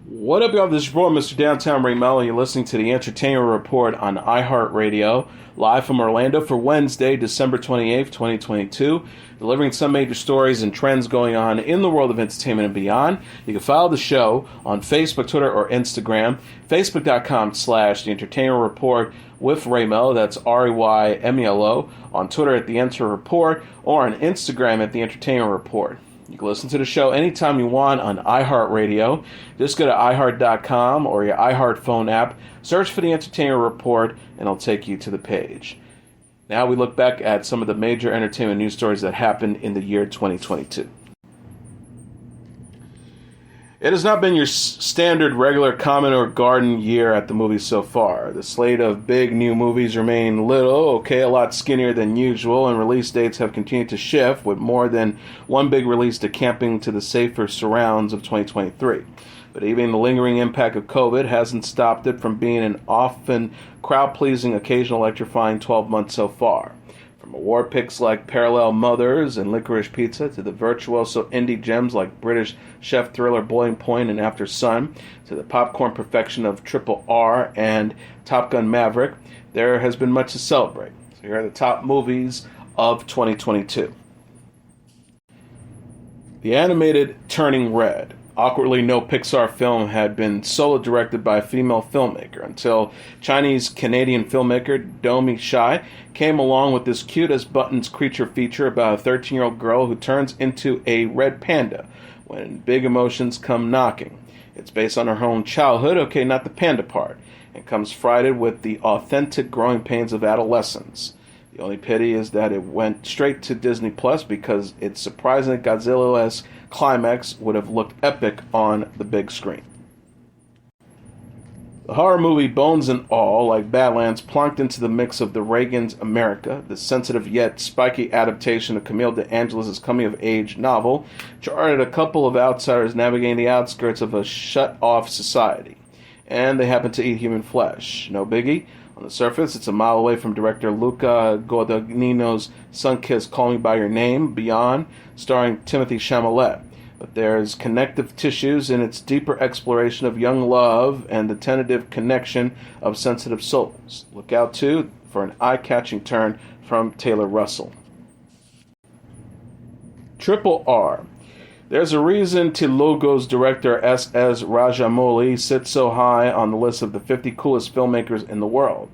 What up, y'all? This is your boy, Mr. Downtown Melo. You're listening to the Entertainment Report on iHeartRadio, live from Orlando for Wednesday, December 28th, 2022, delivering some major stories and trends going on in the world of entertainment and beyond. You can follow the show on Facebook, Twitter, or Instagram, facebook.com/The Entertainment Report with Raymelo, that's REYMELO, on Twitter at The Enter Report, or on Instagram at The Entertainment Report. You can listen to the show anytime you want on iHeartRadio. Just go to iHeart.com or your iHeart phone app, search for the Entertainment Report, and it'll take you to the page. Now we look back at some of the major entertainment news stories that happened in the year 2022. It has not been your standard regular common or garden year at the movies so far. The slate of big new movies remain a lot skinnier than usual, and release dates have continued to shift, with more than one big release decamping to the safer surrounds of 2023. But even the lingering impact of COVID hasn't stopped it from being an often crowd-pleasing, occasional electrifying 12 months so far. From award picks like Parallel Mothers and Licorice Pizza to the virtuoso indie gems like British chef thriller Boiling Point and After Sun to the popcorn perfection of Triple R and Top Gun Maverick, there has been much to celebrate. So here are the top movies of 2022. The animated Turning Red. Awkwardly, no Pixar film had been solo directed by a female filmmaker until Chinese-Canadian filmmaker Domi Shai came along with this cute-as-buttons creature feature about a 13-year-old girl who turns into a red panda when big emotions come knocking. It's based on her own childhood, not the panda part, and comes freighted with the authentic growing pains of adolescence. The only pity is that it went straight to Disney Plus because its surprisingly Godzilla-esque climax would have looked epic on the big screen. The horror movie Bones and All, like Badlands, plonked into the mix of the Reagan's America, the sensitive yet spiky adaptation of Camille DeAngelis' coming-of-age novel, charted a couple of outsiders navigating the outskirts of a shut-off society. And they happen to eat human flesh. No biggie. On the surface, it's a mile away from director Luca Guadagnino's sun-kissed Call Me By Your Name, Beyond, starring Timothy Chalamet. But there's connective tissues in its deeper exploration of young love and the tentative connection of sensitive souls. Look out, too, for an eye-catching turn from Taylor Russell. Triple R. There's a reason Telugu's director S.S. Rajamouli sits so high on the list of the 50 coolest filmmakers in the world.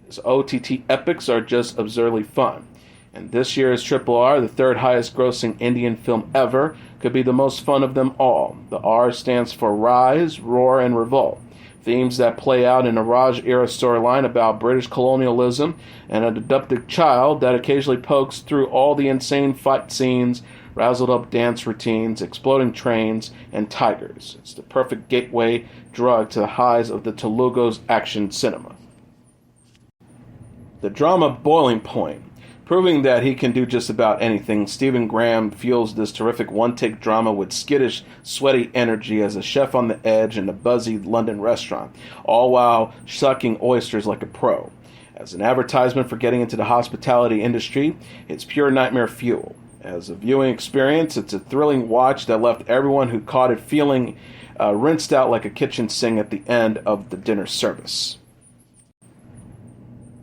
His OTT epics are just absurdly fun. And this year's Triple R, the third highest grossing Indian film ever, could be the most fun of them all. The R stands for Rise, Roar, and Revolt. Themes that play out in a Raj-era storyline about British colonialism and a abducted child that occasionally pokes through all the insane fight scenes, razzled-up dance routines, exploding trains, and tigers. It's the perfect gateway drug to the highs of the Telugu's action cinema. The drama Boiling Point. Proving that he can do just about anything, Stephen Graham fuels this terrific one-take drama with skittish, sweaty energy as a chef on the edge in a buzzy London restaurant, all while sucking oysters like a pro. As an advertisement for getting into the hospitality industry, it's pure nightmare fuel. As a viewing experience, it's a thrilling watch that left everyone who caught it feeling rinsed out like a kitchen sink at the end of the dinner service.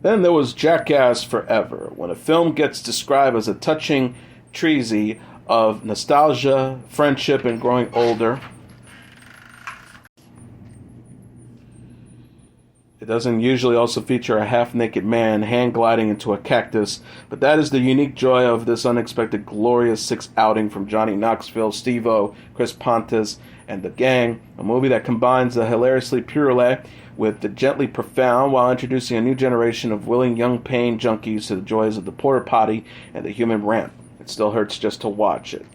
Then there was Jackass Forever, when a film gets described as a touching treatise of nostalgia, friendship, and growing older. It doesn't usually also feature a half-naked man hand-gliding into a cactus, but that is the unique joy of this unexpected glorious sixth outing from Johnny Knoxville, Steve-O, Chris Pontius, and the gang, a movie that combines the hilariously puerile with the gently profound while introducing a new generation of willing young pain junkies to the joys of the porta potty and the human ramp. It still hurts just to watch it.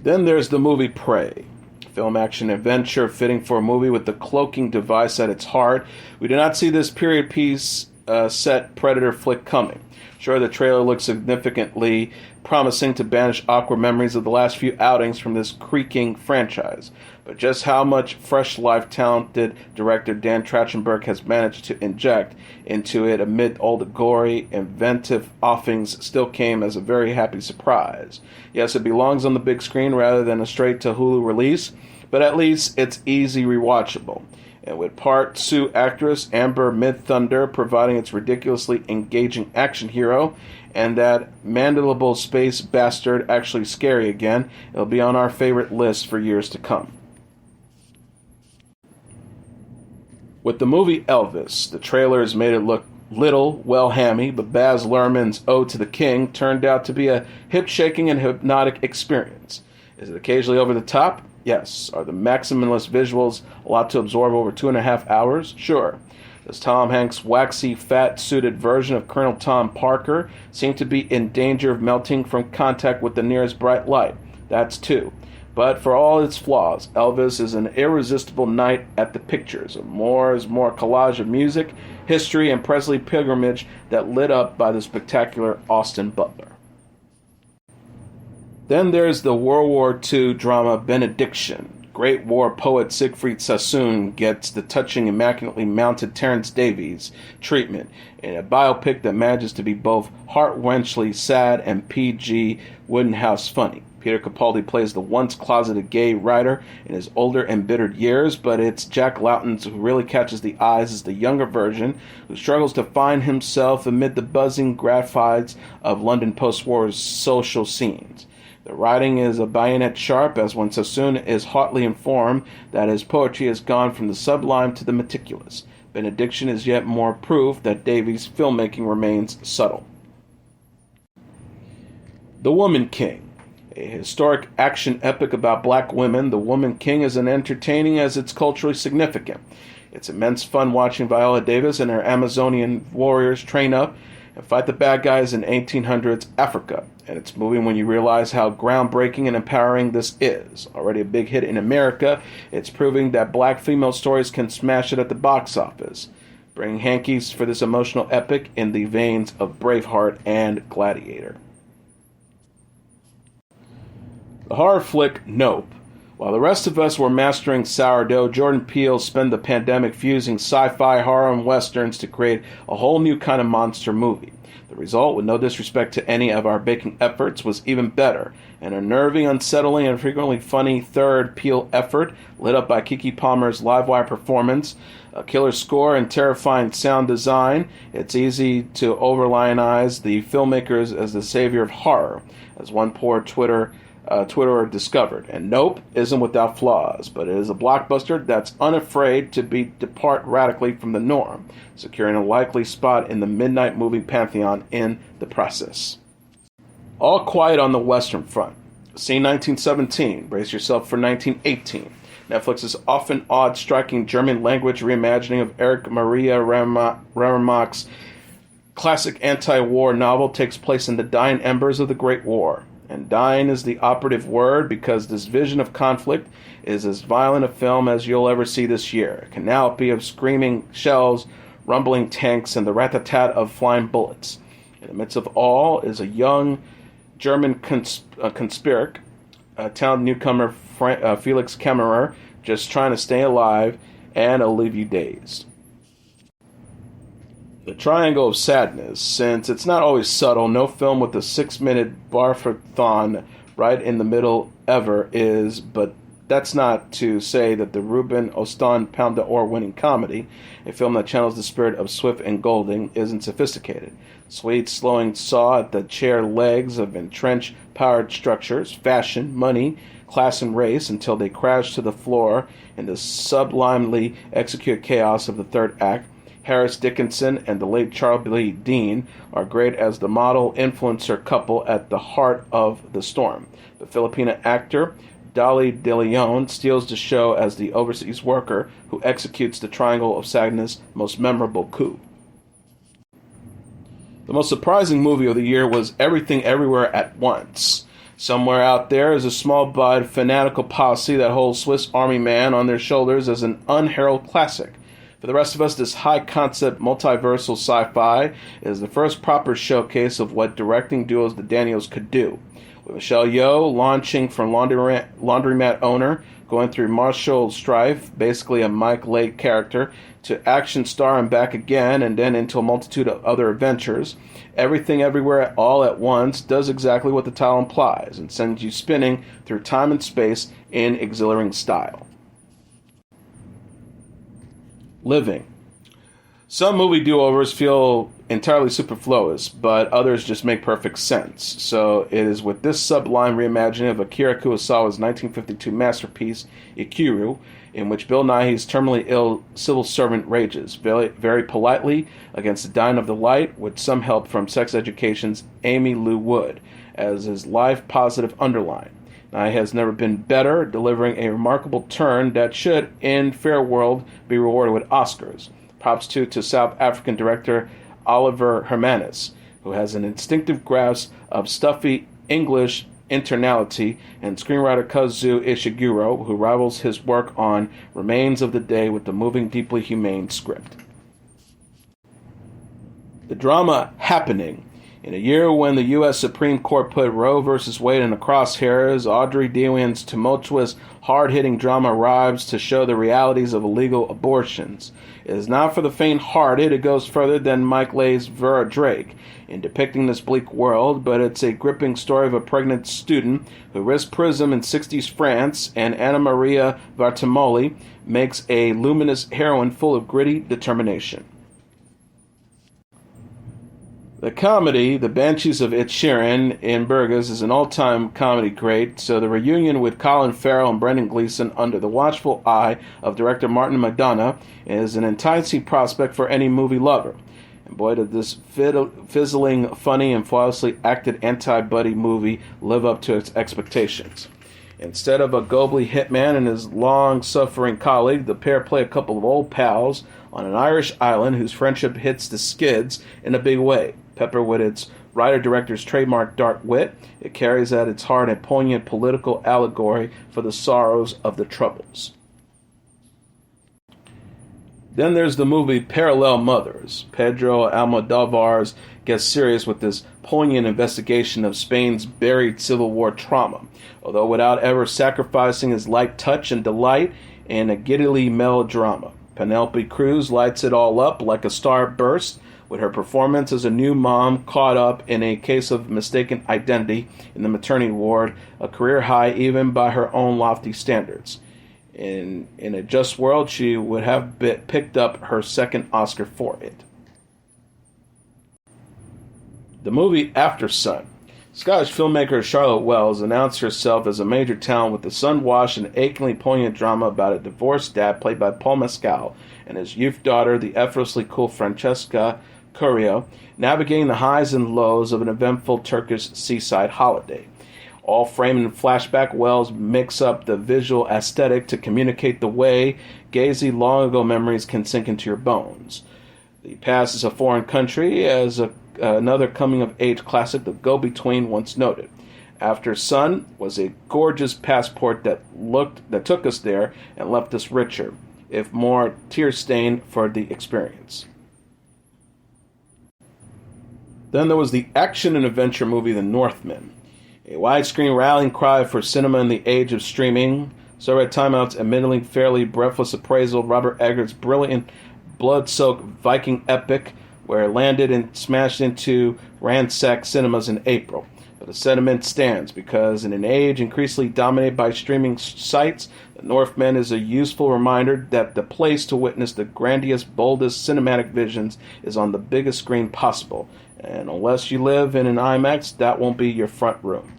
Then there's the movie Prey. Film action adventure fitting for a movie with the cloaking device at its heart. We do not see this period piece set Predator flick coming. Sure, the trailer looks significantly promising to banish awkward memories of the last few outings from this creaking franchise. But just how much fresh life talented director Dan Trachtenberg has managed to inject into it amid all the gory, inventive offings still came as a very happy surprise. Yes, it belongs on the big screen rather than a straight-to-Hulu release, but at least it's easy rewatchable. And with part Sioux actress Amber Mid-Thunder providing its ridiculously engaging action hero, and that mandible space bastard actually scary again, it'll be on our favorite list for years to come. With the movie Elvis, the trailers made it look little, well hammy, but Baz Luhrmann's Ode to the King turned out to be a hip-shaking and hypnotic experience. Is it occasionally over the top? Yes. Are the maximalist visuals a lot to absorb over 2.5 hours? Sure. Does Tom Hanks' waxy, fat-suited version of Colonel Tom Parker seem to be in danger of melting from contact with the nearest bright light? That's too. But for all its flaws, Elvis is an irresistible night at the pictures. A more collage of music, history, and Presley pilgrimage that lit up by the spectacular Austin Butler. Then there's the World War II drama Benediction. Great war poet Siegfried Sassoon gets the touching, immaculately mounted Terence Davies treatment in a biopic that manages to be both heart-wrenchingly sad and PG Woodenhouse funny. Peter Capaldi plays the once-closeted gay writer in his older, embittered years, but it's Jack Lowton who really catches the eyes as the younger version, who struggles to find himself amid the buzzing graphides of London post-war social scenes. The writing is a bayonet sharp, as when Sassoon is hotly informed that his poetry has gone from the sublime to the meticulous. Benediction is yet more proof that Davies' filmmaking remains subtle. The Woman King. A historic action epic about black women, The Woman King is as entertaining as it's culturally significant. It's immense fun watching Viola Davis and her Amazonian warriors train up and fight the bad guys in 1800s Africa. And it's moving when you realize how groundbreaking and empowering this is. Already a big hit in America, it's proving that black female stories can smash it at the box office. Bring hankies for this emotional epic in the veins of Braveheart and Gladiator. The horror flick Nope. While the rest of us were mastering sourdough, Jordan Peele spent the pandemic fusing sci-fi, horror, and westerns to create a whole new kind of monster movie. The result, with no disrespect to any of our baking efforts, was even better. An unnerving, unsettling, and frequently funny third Peele effort, lit up by Keke Palmer's live-wire performance, a killer score, and terrifying sound design. It's easy to overlionize the filmmakers as the savior of horror, as one poor Twitterer discovered. And Nope isn't without flaws, but it is a blockbuster that's unafraid to depart radically from the norm, securing a likely spot in the midnight movie pantheon in the process. All Quiet on the Western Front. See 1917. Brace yourself for 1918. Netflix's often odd, striking German-language reimagining of Erich Maria Remarque's classic anti-war novel takes place in the dying embers of the Great War. And dying is the operative word because this vision of conflict is as violent a film as you'll ever see this year. A canopy of screaming shells, rumbling tanks, and the rat-tat-tat of flying bullets. In the midst of all is a young German conspirator, talented newcomer Felix Kemmerer, just trying to stay alive, and it'll leave you dazed. The Triangle of Sadness. Since it's not always subtle, no film with a 6-minute barfathon right in the middle ever is, but that's not to say that the Ruben Ostlund Palme d'Or winning comedy, a film that channels the spirit of Swift and Golding, isn't sophisticated. Sweet, slowing saw at the chair legs of entrenched powered structures, fashion, money, class, and race until they crash to the floor in the sublimely executed chaos of the third act. Harris Dickinson and the late Charlie Dean are great as the model-influencer couple at the heart of the storm. The Filipina actor, Dolly De Leon, steals the show as the overseas worker who executes the Triangle of Sadness' most memorable coup. The most surprising movie of the year was Everything Everywhere at Once. Somewhere out there is a small-bud fanatical posse that holds Swiss Army Man on their shoulders as an unheralded classic. For the rest of us, this high-concept multiversal sci-fi is the first proper showcase of what directing duos the Daniels could do. With Michelle Yeoh launching from laundromat owner, going through martial strife, basically a Mike Leigh character, to action star and back again, and then into a multitude of other adventures. Everything Everywhere All at Once does exactly what the title implies and sends you spinning through time and space in exhilarating style. Living. Some movie do-overs feel entirely superfluous, but others just make perfect sense. So it is with this sublime reimagining of Akira Kurosawa's 1952 masterpiece, Ikiru, in which Bill Nighy's terminally ill civil servant rages, very politely, against the dying of the light, with some help from Sex Education's Amy Lou Wood, as his life-positive underline. Nighy has never been better, delivering a remarkable turn that should, in fair world, be rewarded with Oscars. Props to South African director Oliver Hermanus, who has an instinctive grasp of stuffy English internality, and screenwriter Kazuo Ishiguro, who rivals his work on Remains of the Day with the moving, deeply humane script. The drama happening. In a year when the U.S. Supreme Court put Roe v. Wade in the crosshairs, Audrey Dewan's tumultuous, hard-hitting drama arrives to show the realities of illegal abortions. It is not for the faint-hearted. It goes further than Mike Leigh's Vera Drake in depicting this bleak world, but it's a gripping story of a pregnant student who risks prison in 60s France, and Anna Maria Vartamoli makes a luminous heroine full of gritty determination. The comedy, The Banshees of Inisherin in Burgess, is an all-time comedy great, so the reunion with Colin Farrell and Brendan Gleeson under the watchful eye of director Martin McDonagh is an enticing prospect for any movie lover. And boy, did this fizzling, funny, and flawlessly acted anti-buddy movie live up to its expectations. Instead of a Gobley hitman and his long-suffering colleague, the pair play a couple of old pals on an Irish island whose friendship hits the skids in a big way. Pepper with its writer-director's trademark dark wit, it carries at its heart a poignant political allegory for the sorrows of the Troubles. Then there's the movie Parallel Mothers. Pedro Almodovar gets serious with this poignant investigation of Spain's buried Civil War trauma, although without ever sacrificing his light touch and delight in a giddily melodrama. Penelope Cruz lights it all up like a starburst, with her performance as a new mom caught up in a case of mistaken identity in the maternity ward, a career high even by her own lofty standards. In a just world, she would have picked up her second Oscar for it. The movie After Sun. Scottish filmmaker Charlotte Wells announced herself as a major talent with the sun-washed and achingly poignant drama about a divorced dad played by Paul Mescal and his youth daughter, the effortlessly cool Francesca Curio, navigating the highs and lows of an eventful Turkish seaside holiday. All framed in flashback, Wells mix up the visual aesthetic to communicate the way gazy long-ago memories can sink into your bones. The past is a foreign country, as another coming-of-age classic, The Go-Between, once noted. After Sun was a gorgeous passport that took us there and left us richer, if more tear-stained for the experience. Then there was the action and adventure movie The Northman, a widescreen rallying cry for cinema in the age of streaming. So at Time Out's admittedly fairly breathless appraisal of Robert Eggers' brilliant blood-soaked Viking epic, where it landed and smashed into ransacked cinemas in April. But the sentiment stands, because in an age increasingly dominated by streaming sites, The Northman is a useful reminder that the place to witness the grandiose, boldest cinematic visions is on the biggest screen possible. And unless you live in an IMAX, that won't be your front room.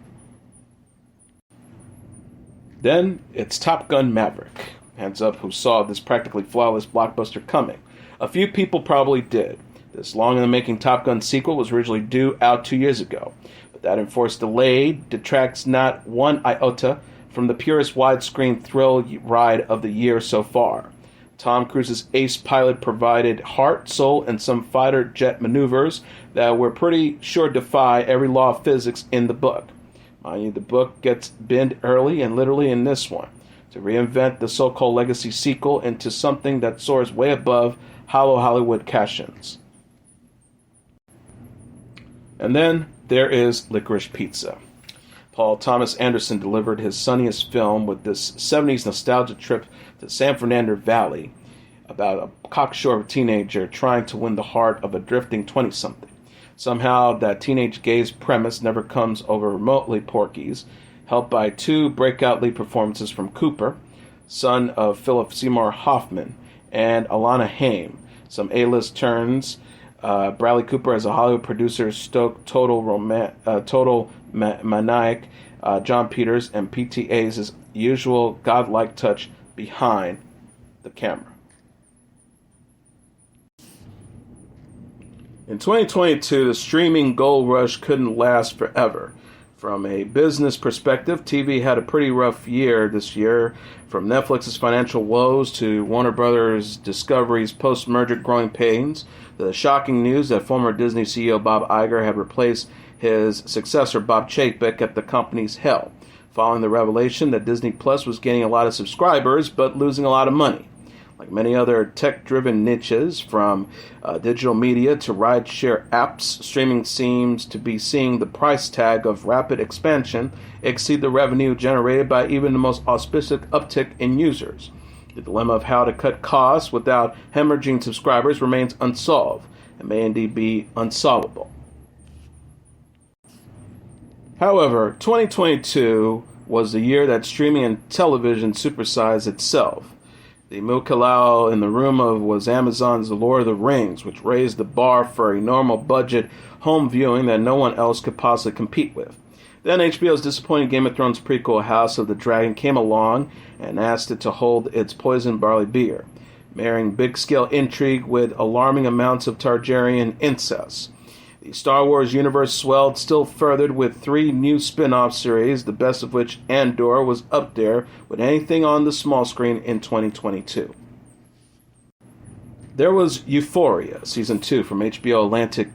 Then it's Top Gun Maverick. Hands up who saw this practically flawless blockbuster coming. A few people probably did. This long-in-the-making Top Gun sequel was originally due out 2 years ago, but that enforced delay detracts not one iota from the purest widescreen thrill ride of the year so far. Tom Cruise's ace pilot provided heart, soul, and some fighter jet maneuvers that we're pretty sure defy every law of physics in the book. Mind you, the book gets binned early and literally in this one. to reinvent the so-called legacy sequel into something that soars way above hollow Hollywood cash-ins. And then there is Licorice Pizza. Paul Thomas Anderson delivered his sunniest film with this 70s nostalgia trip to San Fernando Valley about a cocksure teenager trying to win the heart of a drifting 20-something. Somehow, that teenage gay's premise never comes over remotely Porky's, helped by two breakout lead performances from Cooper, son of Philip Seymour Hoffman, and Alana Haim. Some A-list turns, Bradley Cooper as a Hollywood producer, total maniac, John Peters, and PTA's usual godlike touch behind the camera. In 2022, the streaming gold rush couldn't last forever. From a business perspective, TV had a pretty rough year this year, from Netflix's financial woes to Warner Brothers Discovery's post-merger growing pains, to the shocking news that former Disney CEO Bob Iger had replaced his successor Bob Chapek at the company's helm, following the revelation that Disney Plus was gaining a lot of subscribers but losing a lot of money. Like many other tech-driven niches, from digital media to ride-share apps, streaming seems to be seeing the price tag of rapid expansion exceed the revenue generated by even the most auspicious uptick in users. The dilemma of how to cut costs without hemorrhaging subscribers remains unsolved and may indeed be unsolvable. However, 2022 was the year that streaming and television supersized itself. The Mukalao in the room of was Amazon's The Lord of the Rings, which raised the bar for a normal budget home viewing that no one else could possibly compete with. Then HBO's disappointing Game of Thrones prequel House of the Dragon came along and asked it to hold its poison barley beer, marrying big-scale intrigue with alarming amounts of Targaryen incest. The Star Wars universe swelled still further with 3 new spin-off series, the best of which, Andor, was up there with anything on the small screen in 2022. There was Euphoria, Season 2 from HBO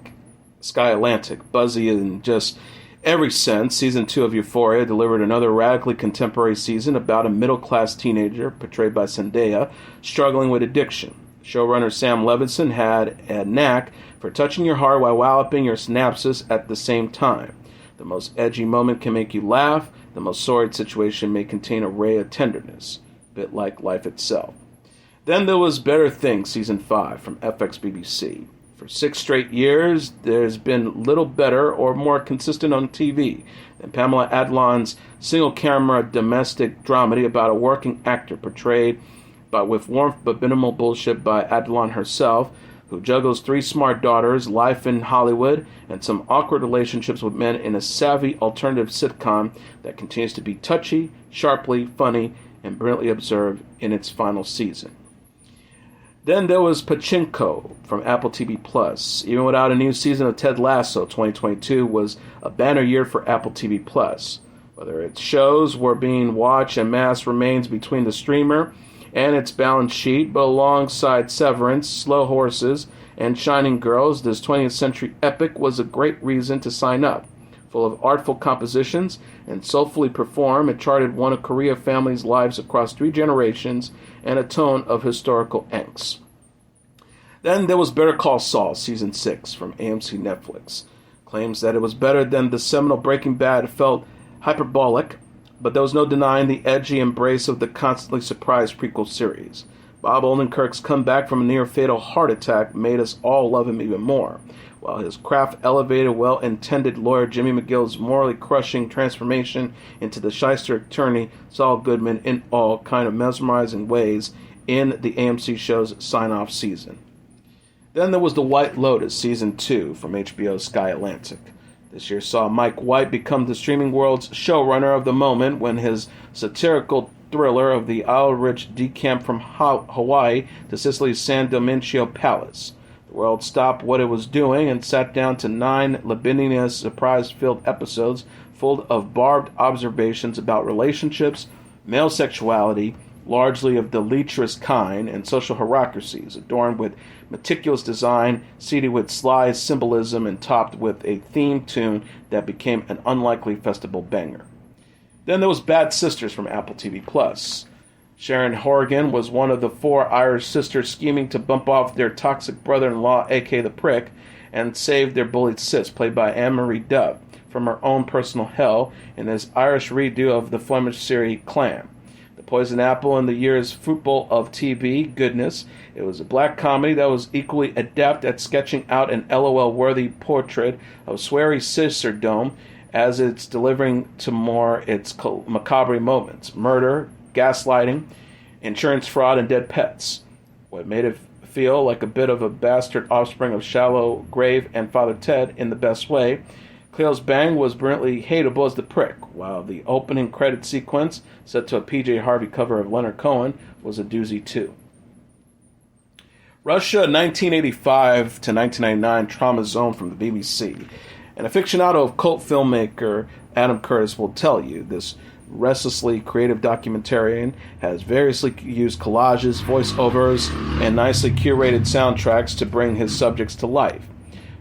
Sky Atlantic. Buzzy in just every sense, Season 2 of Euphoria delivered another radically contemporary season about a middle-class teenager, portrayed by Zendaya, struggling with addiction. Showrunner Sam Levinson had a knack for touching your heart while walloping your synapses at the same time. The most edgy moment can make you laugh. The most sordid situation may contain a ray of tenderness, a bit like life itself. Then there was Better Things, Season 5 from FX BBC. For 6 straight years, there's been little better or more consistent on TV than Pamela Adlon's single-camera domestic dramedy about a working actor portrayed with warmth but minimal bullshit by Adlon herself, who juggles 3 smart daughters, life in Hollywood, and some awkward relationships with men in a savvy alternative sitcom that continues to be touchy, sharply funny, and brilliantly observed in its final season. Then there was Pachinko from Apple TV+. Even without a new season of Ted Lasso, 2022 was a banner year for Apple TV+. Whether its shows were being watched en masse remains between the streamer and its balance sheet, but alongside Severance, Slow Horses, and Shining Girls, this 20th century epic was a great reason to sign up. Full of artful compositions and soulfully performed, it charted one of Korea families' lives across 3 generations and a tone of historical angst. Then there was Better Call Saul, Season 6 from AMC Netflix. Claims that it was better than the seminal Breaking Bad felt hyperbolic, but there was no denying the edgy embrace of the constantly surprised prequel series. Bob Odenkirk's comeback from a near-fatal heart attack made us all love him even more, while his craft-elevated, well-intended lawyer Jimmy McGill's morally crushing transformation into the shyster attorney Saul Goodman in all kind of mesmerizing ways in the AMC show's sign-off season. Then there was The White Lotus, Season 2 from HBO's Sky Atlantic. This year saw Mike White become the streaming world's showrunner of the moment when his satirical thriller of the Isle-rich decamp from Hawaii to Sicily's San Domincio Palace. The world stopped what it was doing and sat down to 9 libidinous, surprise-filled episodes full of barbed observations about relationships, male sexuality, largely of the lecherous kind, and social hierarchies, adorned with meticulous design, seeded with sly symbolism, and topped with a theme tune that became an unlikely festival banger. Then there was Bad Sisters from Apple TV+. Sharon Horgan was one of the four Irish sisters scheming to bump off their toxic brother-in-law, a.k.a. the Prick, and save their bullied sis, played by Anne-Marie Dove, from her own personal hell in this Irish redo of the Flemish series Clam. The Poison Apple in the year's fruitful of TV goodness. It was a black comedy that was equally adept at sketching out an LOL-worthy portrait of sweary sisterdom as it's delivering to more its macabre moments. Murder, gaslighting, insurance fraud, and dead pets. What made it feel like a bit of a bastard offspring of Shallow Grave and Father Ted in the best way. Cleo's Bang was brilliantly hateable as the Prick, while the opening credit sequence, set to a PJ Harvey cover of Leonard Cohen, was a doozy too. Russia, 1985 to 1999, Trauma Zone from the BBC. An aficionado of cult filmmaker Adam Curtis will tell you this restlessly creative documentarian has variously used collages, voiceovers, and nicely curated soundtracks to bring his subjects to life.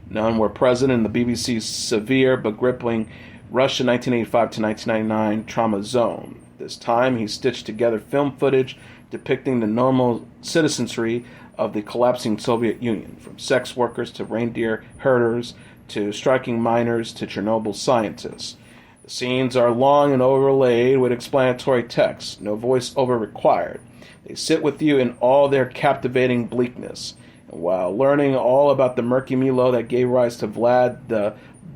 None were present in the BBC's severe but gripping Russia 1985 to 1999 Trauma Zone. This time he stitched together film footage depicting the normal citizenry of the collapsing Soviet Union, from sex workers to reindeer herders to striking miners to Chernobyl scientists. The scenes are long and overlaid with explanatory text, no voice-over required. They sit with you in all their captivating bleakness. And while learning all about the murky Melo that gave rise to Vlad the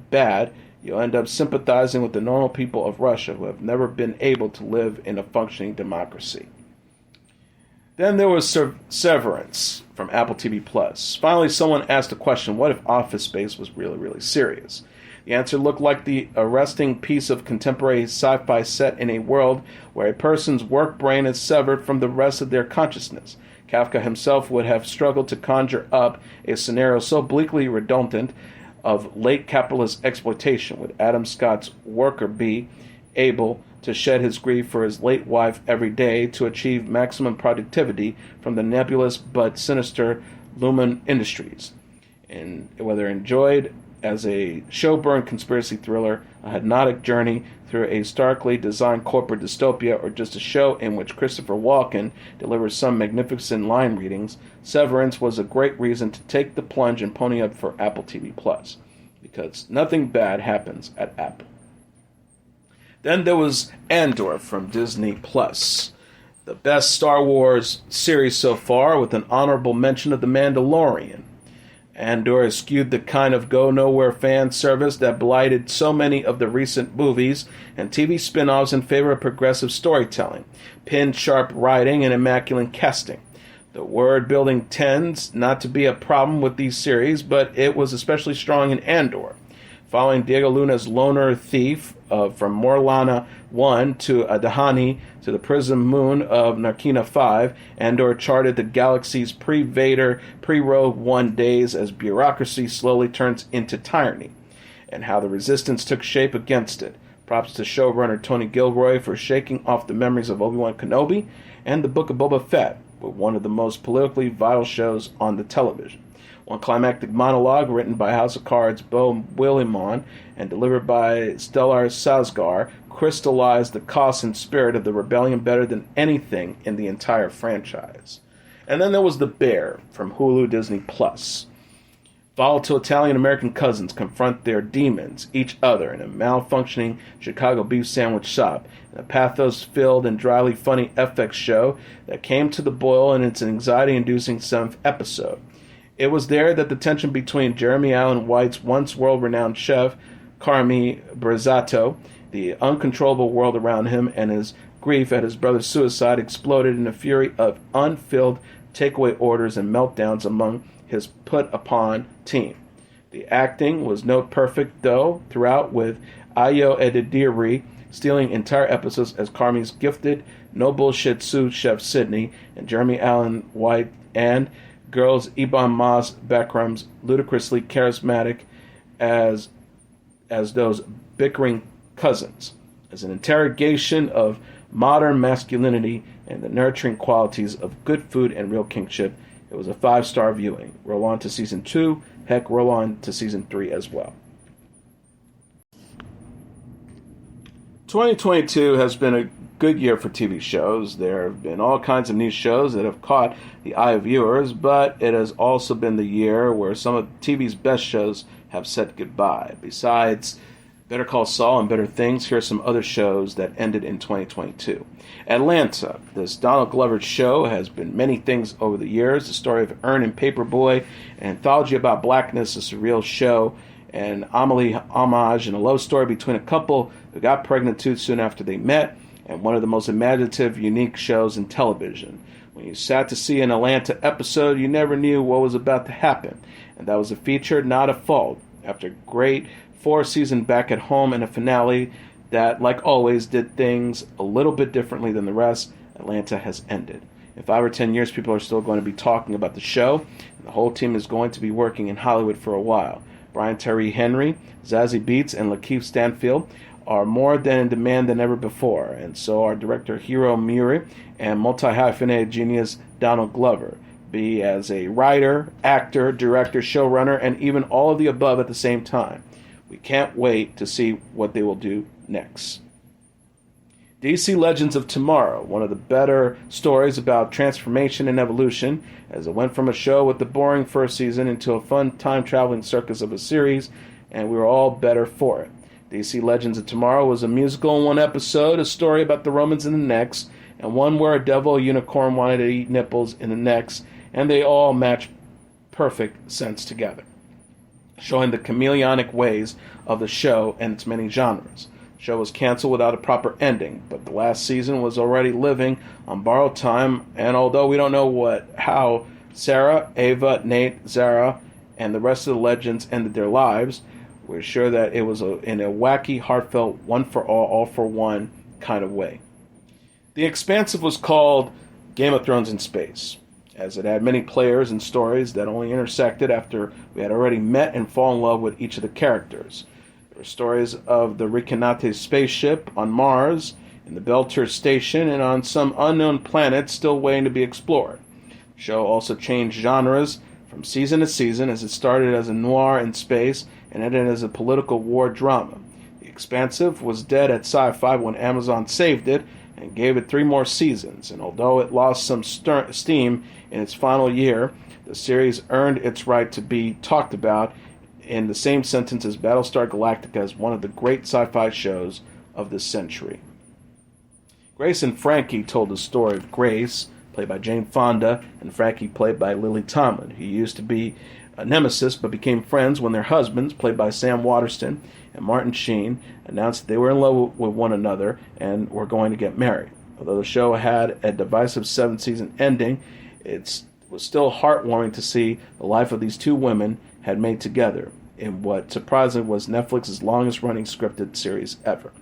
Bad, you'll end up sympathizing with the normal people of Russia who have never been able to live in a functioning democracy. Then there was Severance from Apple TV+. Finally, someone asked the question, what if Office Space was really, really serious? The answer looked like the arresting piece of contemporary sci-fi set in a world where a person's work brain is severed from the rest of their consciousness. Kafka himself would have struggled to conjure up a scenario so bleakly redundant of late capitalist exploitation, with Adam Scott's worker bee able to shed his grief for his late wife every day to achieve maximum productivity from the nebulous but sinister Lumen Industries. And whether enjoyed as a show-burn conspiracy thriller, a hypnotic journey through a starkly designed corporate dystopia, or just a show in which Christopher Walken delivers some magnificent line readings, Severance was a great reason to take the plunge and pony up for Apple TV+, because nothing bad happens at Apple. Then there was Andor from Disney+, the best Star Wars series so far, with an honorable mention of The Mandalorian. Andor eschewed the kind of go-nowhere fan service that blighted so many of the recent movies and TV spin-offs in favor of progressive storytelling, pin-sharp writing, and immaculate casting. The word-building tends not to be a problem with these series, but it was especially strong in Andor. Following Diego Luna's loner thief from Morlana 1 to Adahani to the Prism Moon of Narkina 5, Andor charted the galaxy's pre-Vader, pre-Rogue One days as bureaucracy slowly turns into tyranny, and how the resistance took shape against it. Props to showrunner Tony Gilroy for shaking off the memories of Obi-Wan Kenobi and the Book of Boba Fett, with one of the most politically vital shows on the television. One climactic monologue written by House of Cards' Bo Willimon and delivered by Stellar Skarsgård crystallized the cost and spirit of the rebellion better than anything in the entire franchise. And then there was The Bear from Hulu Disney+. Volatile Italian-American cousins confront their demons, each other, in a malfunctioning Chicago beef sandwich shop, in a pathos-filled and dryly funny FX show that came to the boil in its anxiety-inducing 7th episode. It was there that the tension between Jeremy Allen White's once world-renowned chef, Carmi Brizzato, the uncontrollable world around him, and his grief at his brother's suicide exploded in a fury of unfilled takeaway orders and meltdowns among his put-upon team. The acting was no perfect, though, throughout, with Ayo Edidiri stealing entire episodes as Carmi's gifted, no-bullshit sous chef Sydney, and Jeremy Allen White and girls Ibn Mas Bekram's ludicrously charismatic as those bickering cousins. As an interrogation of modern masculinity and the nurturing qualities of good food and real kingship, it was a 5-star viewing. Roll on to season 2. Heck, roll on to season 3 as well. 2022 has been a good year for TV shows. There have been all kinds of new shows that have caught the eye of viewers, but it has also been the year where some of TV's best shows have said goodbye. Besides Better Call Saul and Better Things, here are some other shows that ended in 2022. Atlanta. This Donald Glover show has been many things over the years. The story of Ern and Paperboy, an anthology about blackness, a surreal show, an homage, and a love story between a couple who got pregnant too soon after they met, and one of the most imaginative, unique shows in television. When you sat to see an Atlanta episode, you never knew what was about to happen. And that was a feature, not a fault. After a great 4-season back at home and a finale that, like always, did things a little bit differently than the rest, Atlanta has ended. In 5 or 10 years, people are still going to be talking about the show, and the whole team is going to be working in Hollywood for a while. Brian Tyree Henry, Zazie Beetz, and Lakeith Stanfield are more than in demand than ever before, and so are director Hiro Muri and multi-hyphenated genius Donald Glover, be as a writer, actor, director, showrunner, and even all of the above at the same time. We can't wait to see what they will do next. DC Legends of Tomorrow, one of the better stories about transformation and evolution, as it went from a show with the boring first season into a fun time-traveling circus of a series, and we were all better for it. DC Legends of Tomorrow was a musical in one episode, a story about the Romans in the next, and one where a devil, a unicorn wanted to eat nipples in the next, and they all match perfect sense together, showing the chameleonic ways of the show and its many genres. The show was canceled without a proper ending, but the last season was already living on borrowed time, and although we don't know how Sarah, Ava, Nate, Zara, and the rest of the legends ended their lives, we're sure that it was in a wacky, heartfelt, one for all for one kind of way. The Expansive was called Game of Thrones in Space, as it had many players and stories that only intersected after we had already met and fallen in love with each of the characters. There were stories of the Reconnaissance spaceship on Mars, in the Belter station, and on some unknown planet still waiting to be explored. The show also changed genres from season to season, as it started as a noir in space and ended as a political war drama. The Expansive was dead at sci-fi when Amazon saved it and gave it 3 more seasons, and although it lost some steam in its final year, the series earned its right to be talked about in the same sentence as Battlestar Galactica as one of the great sci-fi shows of this century. Grace and Frankie told the story of Grace, played by Jane Fonda, and Frankie, played by Lily Tomlin, who used to be a nemesis but became friends when their husbands, played by Sam Waterston and Martin Sheen, announced that they were in love with one another and were going to get married. Although the show had a divisive 7-season ending, it was still heartwarming to see the life of these two women had made together in what surprisingly was Netflix's longest-running scripted series ever.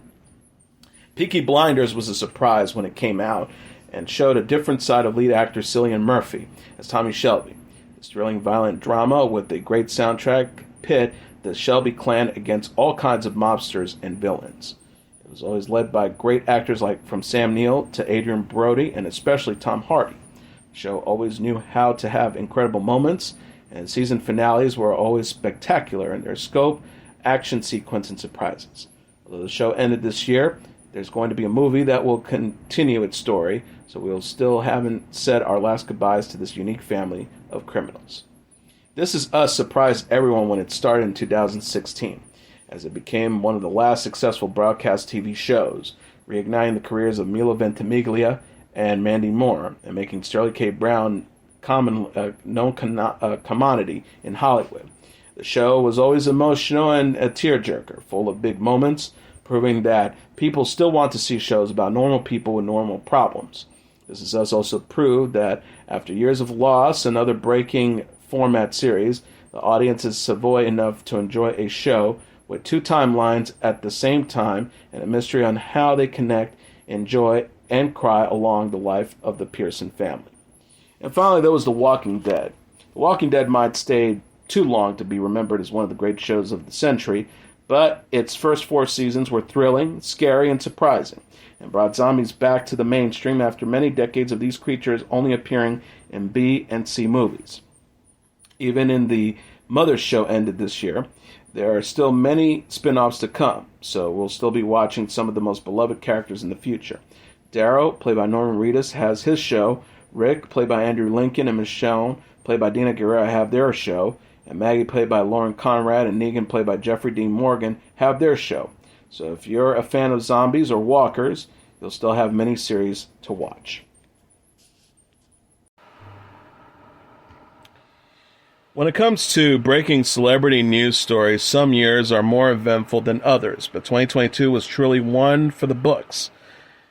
Peaky Blinders was a surprise when it came out and showed a different side of lead actor Cillian Murphy as Tommy Shelby. This thrilling, violent drama with a great soundtrack pit the Shelby clan against all kinds of mobsters and villains. It was always led by great actors like from Sam Neill to Adrian Brody and especially Tom Hardy. The show always knew how to have incredible moments, and season finales were always spectacular in their scope, action sequence, and surprises. Although the show ended this year, there's going to be a movie that will continue its story, so we'll still haven't said our last goodbyes to this unique family of criminals. This Is Us surprised everyone when it started in 2016, as it became one of the last successful broadcast TV shows, reigniting the careers of Milo Ventimiglia and Mandy Moore, and making Sterling K. Brown known commodity in Hollywood. The show was always emotional and a tearjerker, full of big moments, proving that people still want to see shows about normal people with normal problems. This Is Us also proved that after years of loss and other breaking format series, the audience is savoy enough to enjoy a show with 2 timelines at the same time and a mystery on how they connect, enjoy, and cry along the life of the Pearson family. And finally, there was The Walking Dead. The Walking Dead might stay too long to be remembered as one of the great shows of the century, but its first 4 seasons were thrilling, scary, and surprising, and brought zombies back to the mainstream after many decades of these creatures only appearing in B and C movies. Even in the Mother show ended this year, there are still many spin-offs to come, so we'll still be watching some of the most beloved characters in the future. Darrow, played by Norman Reedus, has his show. Rick, played by Andrew Lincoln, and Michonne, played by Dina Guerrero, have their show. And Maggie, played by Lauren Conrad, and Negan, played by Jeffrey Dean Morgan, have their show. So if you're a fan of zombies or walkers, you'll still have miniseries to watch. When it comes to breaking celebrity news stories, some years are more eventful than others, but 2022 was truly one for the books.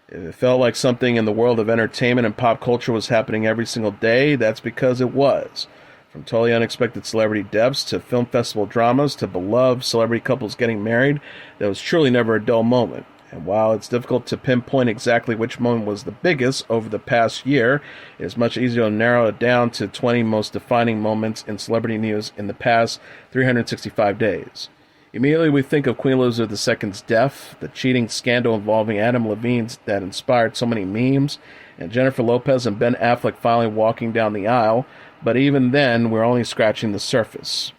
It felt like something in the world of entertainment and pop culture was happening every single day. That's because it was. From totally unexpected celebrity deaths to film festival dramas to beloved celebrity couples getting married, there was truly never a dull moment. And while it's difficult to pinpoint exactly which moment was the biggest over the past year, it is much easier to narrow it down to 20 most defining moments in celebrity news in the past 365 days. Immediately we think of Queen Elizabeth II's death, the cheating scandal involving Adam Levine that inspired so many memes, and Jennifer Lopez and Ben Affleck finally walking down the aisle, but even then we're only scratching the surface.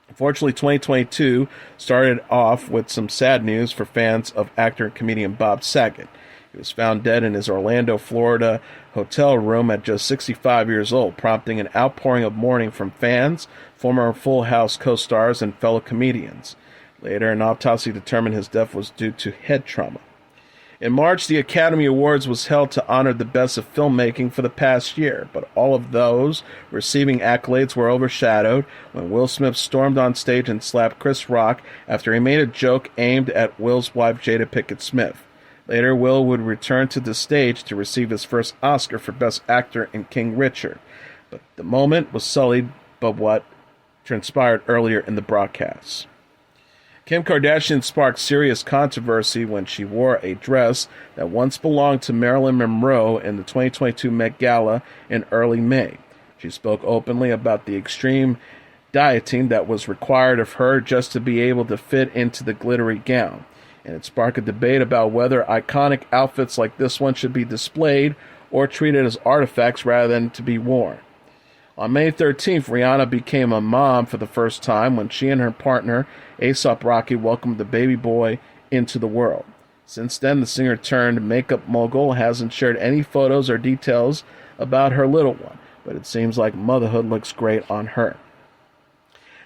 Unfortunately, 2022 started off with some sad news for fans of actor and comedian Bob Saget. He was found dead in his Orlando, Florida hotel room at just 65 years old, prompting an outpouring of mourning from fans, former Full House co-stars, and fellow comedians. Later, an autopsy determined his death was due to head trauma. In March, the Academy Awards was held to honor the best of filmmaking for the past year, but all of those receiving accolades were overshadowed when Will Smith stormed on stage and slapped Chris Rock after he made a joke aimed at Will's wife Jada Pinkett Smith. Later, Will would return to the stage to receive his first Oscar for Best Actor in King Richard, but the moment was sullied by what transpired earlier in the broadcast. Kim Kardashian sparked serious controversy when she wore a dress that once belonged to Marilyn Monroe in the 2022 Met Gala in early May. She spoke openly about the extreme dieting that was required of her just to be able to fit into the glittery gown, and it sparked a debate about whether iconic outfits like this one should be displayed or treated as artifacts rather than to be worn. On May 13th, Rihanna became a mom for the first time when she and her partner, A$AP Rocky, welcomed the baby boy into the world. Since then, the singer-turned-makeup mogul hasn't shared any photos or details about her little one, but it seems like motherhood looks great on her.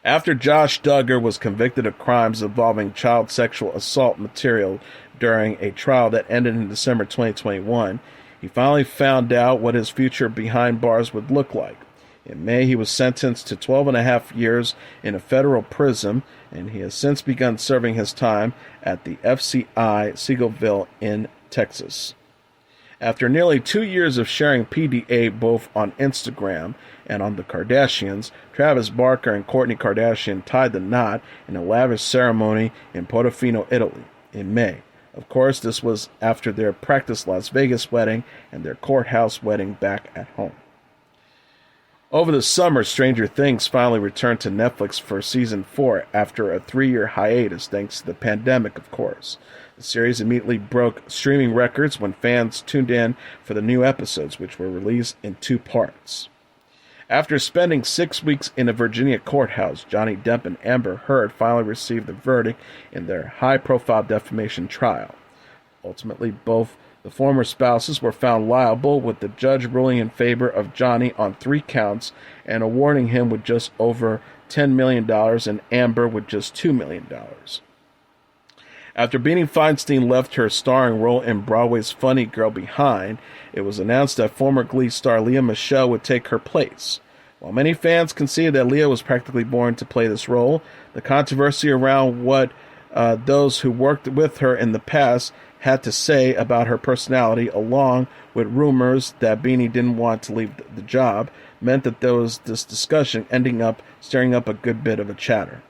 After Josh Duggar was convicted of crimes involving child sexual assault material during a trial that ended in December 2021, he finally found out what his future behind bars would look like. In May, he was sentenced to 12.5 years in a federal prison, and he has since begun serving his time at the FCI Seagoville in Texas. After nearly 2 years of sharing PDA both on Instagram and on the Kardashians, Travis Barker and Kourtney Kardashian tied the knot in a lavish ceremony in Portofino, Italy, in May. Of course, this was after their practice Las Vegas wedding and their courthouse wedding back at home. Over the summer, Stranger Things finally returned to Netflix for Season 4 after a 3-year hiatus thanks to the pandemic, of course. The series immediately broke streaming records when fans tuned in for the new episodes, which were released in 2 parts. After spending 6 weeks in a Virginia courthouse, Johnny Depp and Amber Heard finally received the verdict in their high-profile defamation trial. Ultimately, both the former spouses were found liable, with the judge ruling in favor of Johnny on 3 counts and awarding him with just over $10 million and Amber with just $2 million. After Beanie Feinstein left her starring role in Broadway's Funny Girl behind, it was announced that former Glee star Lea Michele would take her place. While many fans conceded that Lea was practically born to play this role, the controversy around what those who worked with her in the past had to say about her personality, along with rumors that Beanie didn't want to leave the job, meant that there was this discussion ending up stirring up a good bit of a chatter.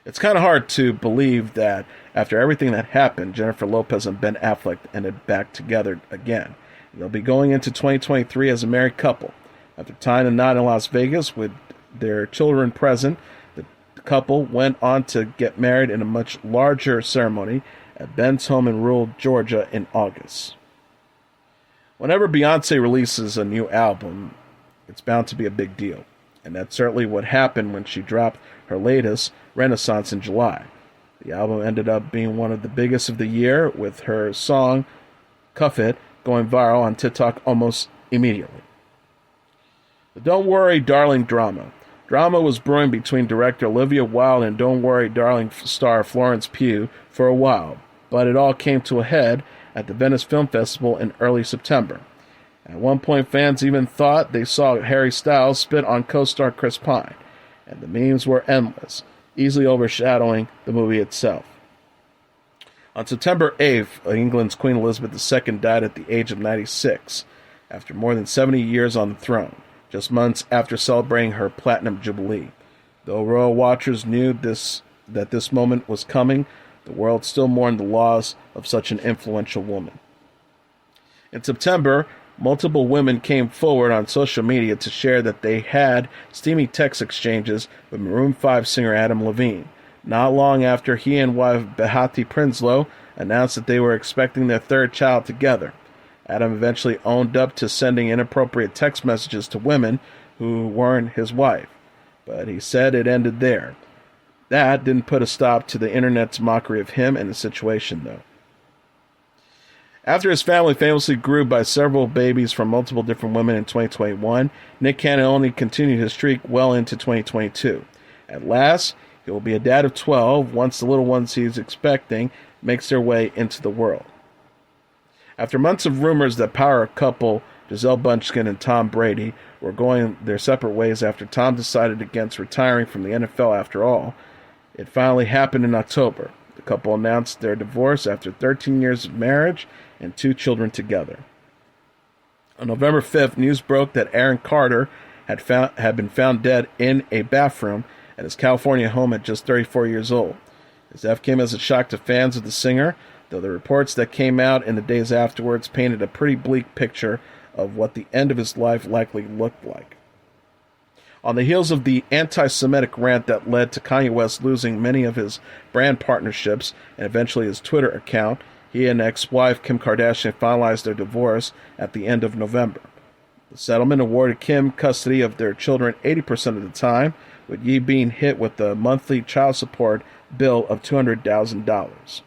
It's kind of hard to believe that after everything that happened, Jennifer Lopez and Ben Affleck ended back together again. They'll be going into 2023 as a married couple. After tying a knot in Las Vegas with their children present, the couple went on to get married in a much larger ceremony at Ben's home in rural Georgia in August. Whenever Beyonce releases a new album, it's bound to be a big deal. And that's certainly what happened when she dropped her latest, Renaissance, in July. The album ended up being one of the biggest of the year, with her song Cuff It, going viral on TikTok almost immediately. The Don't Worry, Darling drama. Drama was brewing between director Olivia Wilde and Don't Worry, Darling star Florence Pugh for a while, but it all came to a head at the Venice Film Festival in early September. At one point, fans even thought they saw Harry Styles spit on co-star Chris Pine, and the memes were endless, easily overshadowing the movie itself. On September 8th, England's Queen Elizabeth II died at the age of 96, after more than 70 years on the throne, just months after celebrating her Platinum Jubilee. Though royal watchers knew that this moment was coming, the world still mourned the loss of such an influential woman. In September, multiple women came forward on social media to share that they had steamy text exchanges with Maroon 5 singer Adam Levine, not long after he and wife Behati Prinsloo announced that they were expecting their third child together. Adam eventually owned up to sending inappropriate text messages to women who weren't his wife, but he said it ended there. That didn't put a stop to the internet's mockery of him and the situation, though. After his family famously grew by several babies from multiple different women in 2021, Nick Cannon only continued his streak well into 2022. At last, he will be a dad of 12 once the little ones he is expecting makes their way into the world. After months of rumors that power couple Gisele Bündchen and Tom Brady were going their separate ways after Tom decided against retiring from the NFL after all, it finally happened in October. The couple announced their divorce after 13 years of marriage and 2 children together. On November 5th, news broke that Aaron Carter had been found dead in a bathroom at his California home at just 34 years old. His death came as a shock to fans of the singer, though the reports that came out in the days afterwards painted a pretty bleak picture of what the end of his life likely looked like. On the heels of the anti-Semitic rant that led to Kanye West losing many of his brand partnerships and eventually his Twitter account, he and ex-wife Kim Kardashian finalized their divorce at the end of November. The settlement awarded Kim custody of their children 80% of the time, with Ye being hit with a monthly child support bill of $200,000.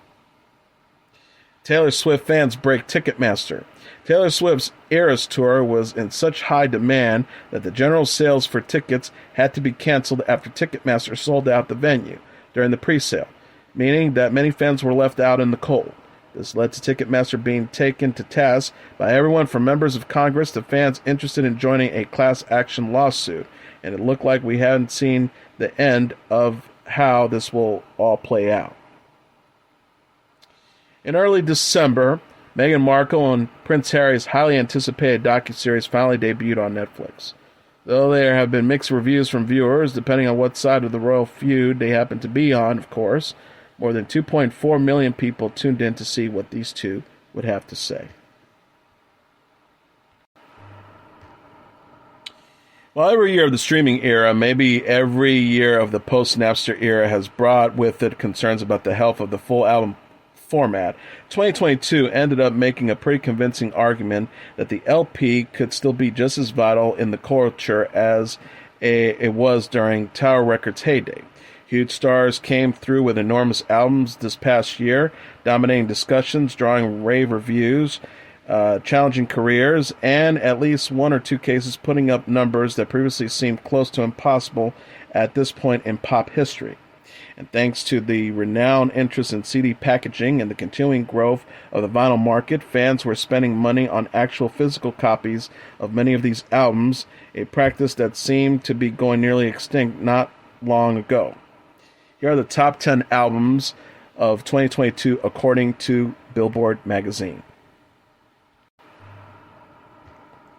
Taylor Swift fans break Ticketmaster. Taylor Swift's Eras Tour was in such high demand that the general sales for tickets had to be canceled after Ticketmaster sold out the venue during the pre-sale, meaning that many fans were left out in the cold. This led to Ticketmaster being taken to task by everyone from members of Congress to fans interested in joining a class action lawsuit, and it looked like we hadn't seen the end of how this will all play out. In early December, Meghan Markle and Prince Harry's highly anticipated docuseries finally debuted on Netflix. Though there have been mixed reviews from viewers, depending on what side of the royal feud they happen to be on, of course, more than 2.4 million people tuned in to see what these two would have to say. Well, every year of the streaming era, maybe every year of the post-Napster era, has brought with it concerns about the health of the full album format. 2022 ended up making a pretty convincing argument that the LP could still be just as vital in the culture as it was during Tower Records' heyday. Huge stars came through with enormous albums this past year, dominating discussions, drawing rave reviews, challenging careers, and at least 1 or 2 cases putting up numbers that previously seemed close to impossible at this point in pop history. And thanks to the renowned interest in CD packaging and the continuing growth of the vinyl market, fans were spending money on actual physical copies of many of these albums, a practice that seemed to be going nearly extinct not long ago. Here are the top 10 albums of 2022 according to Billboard magazine.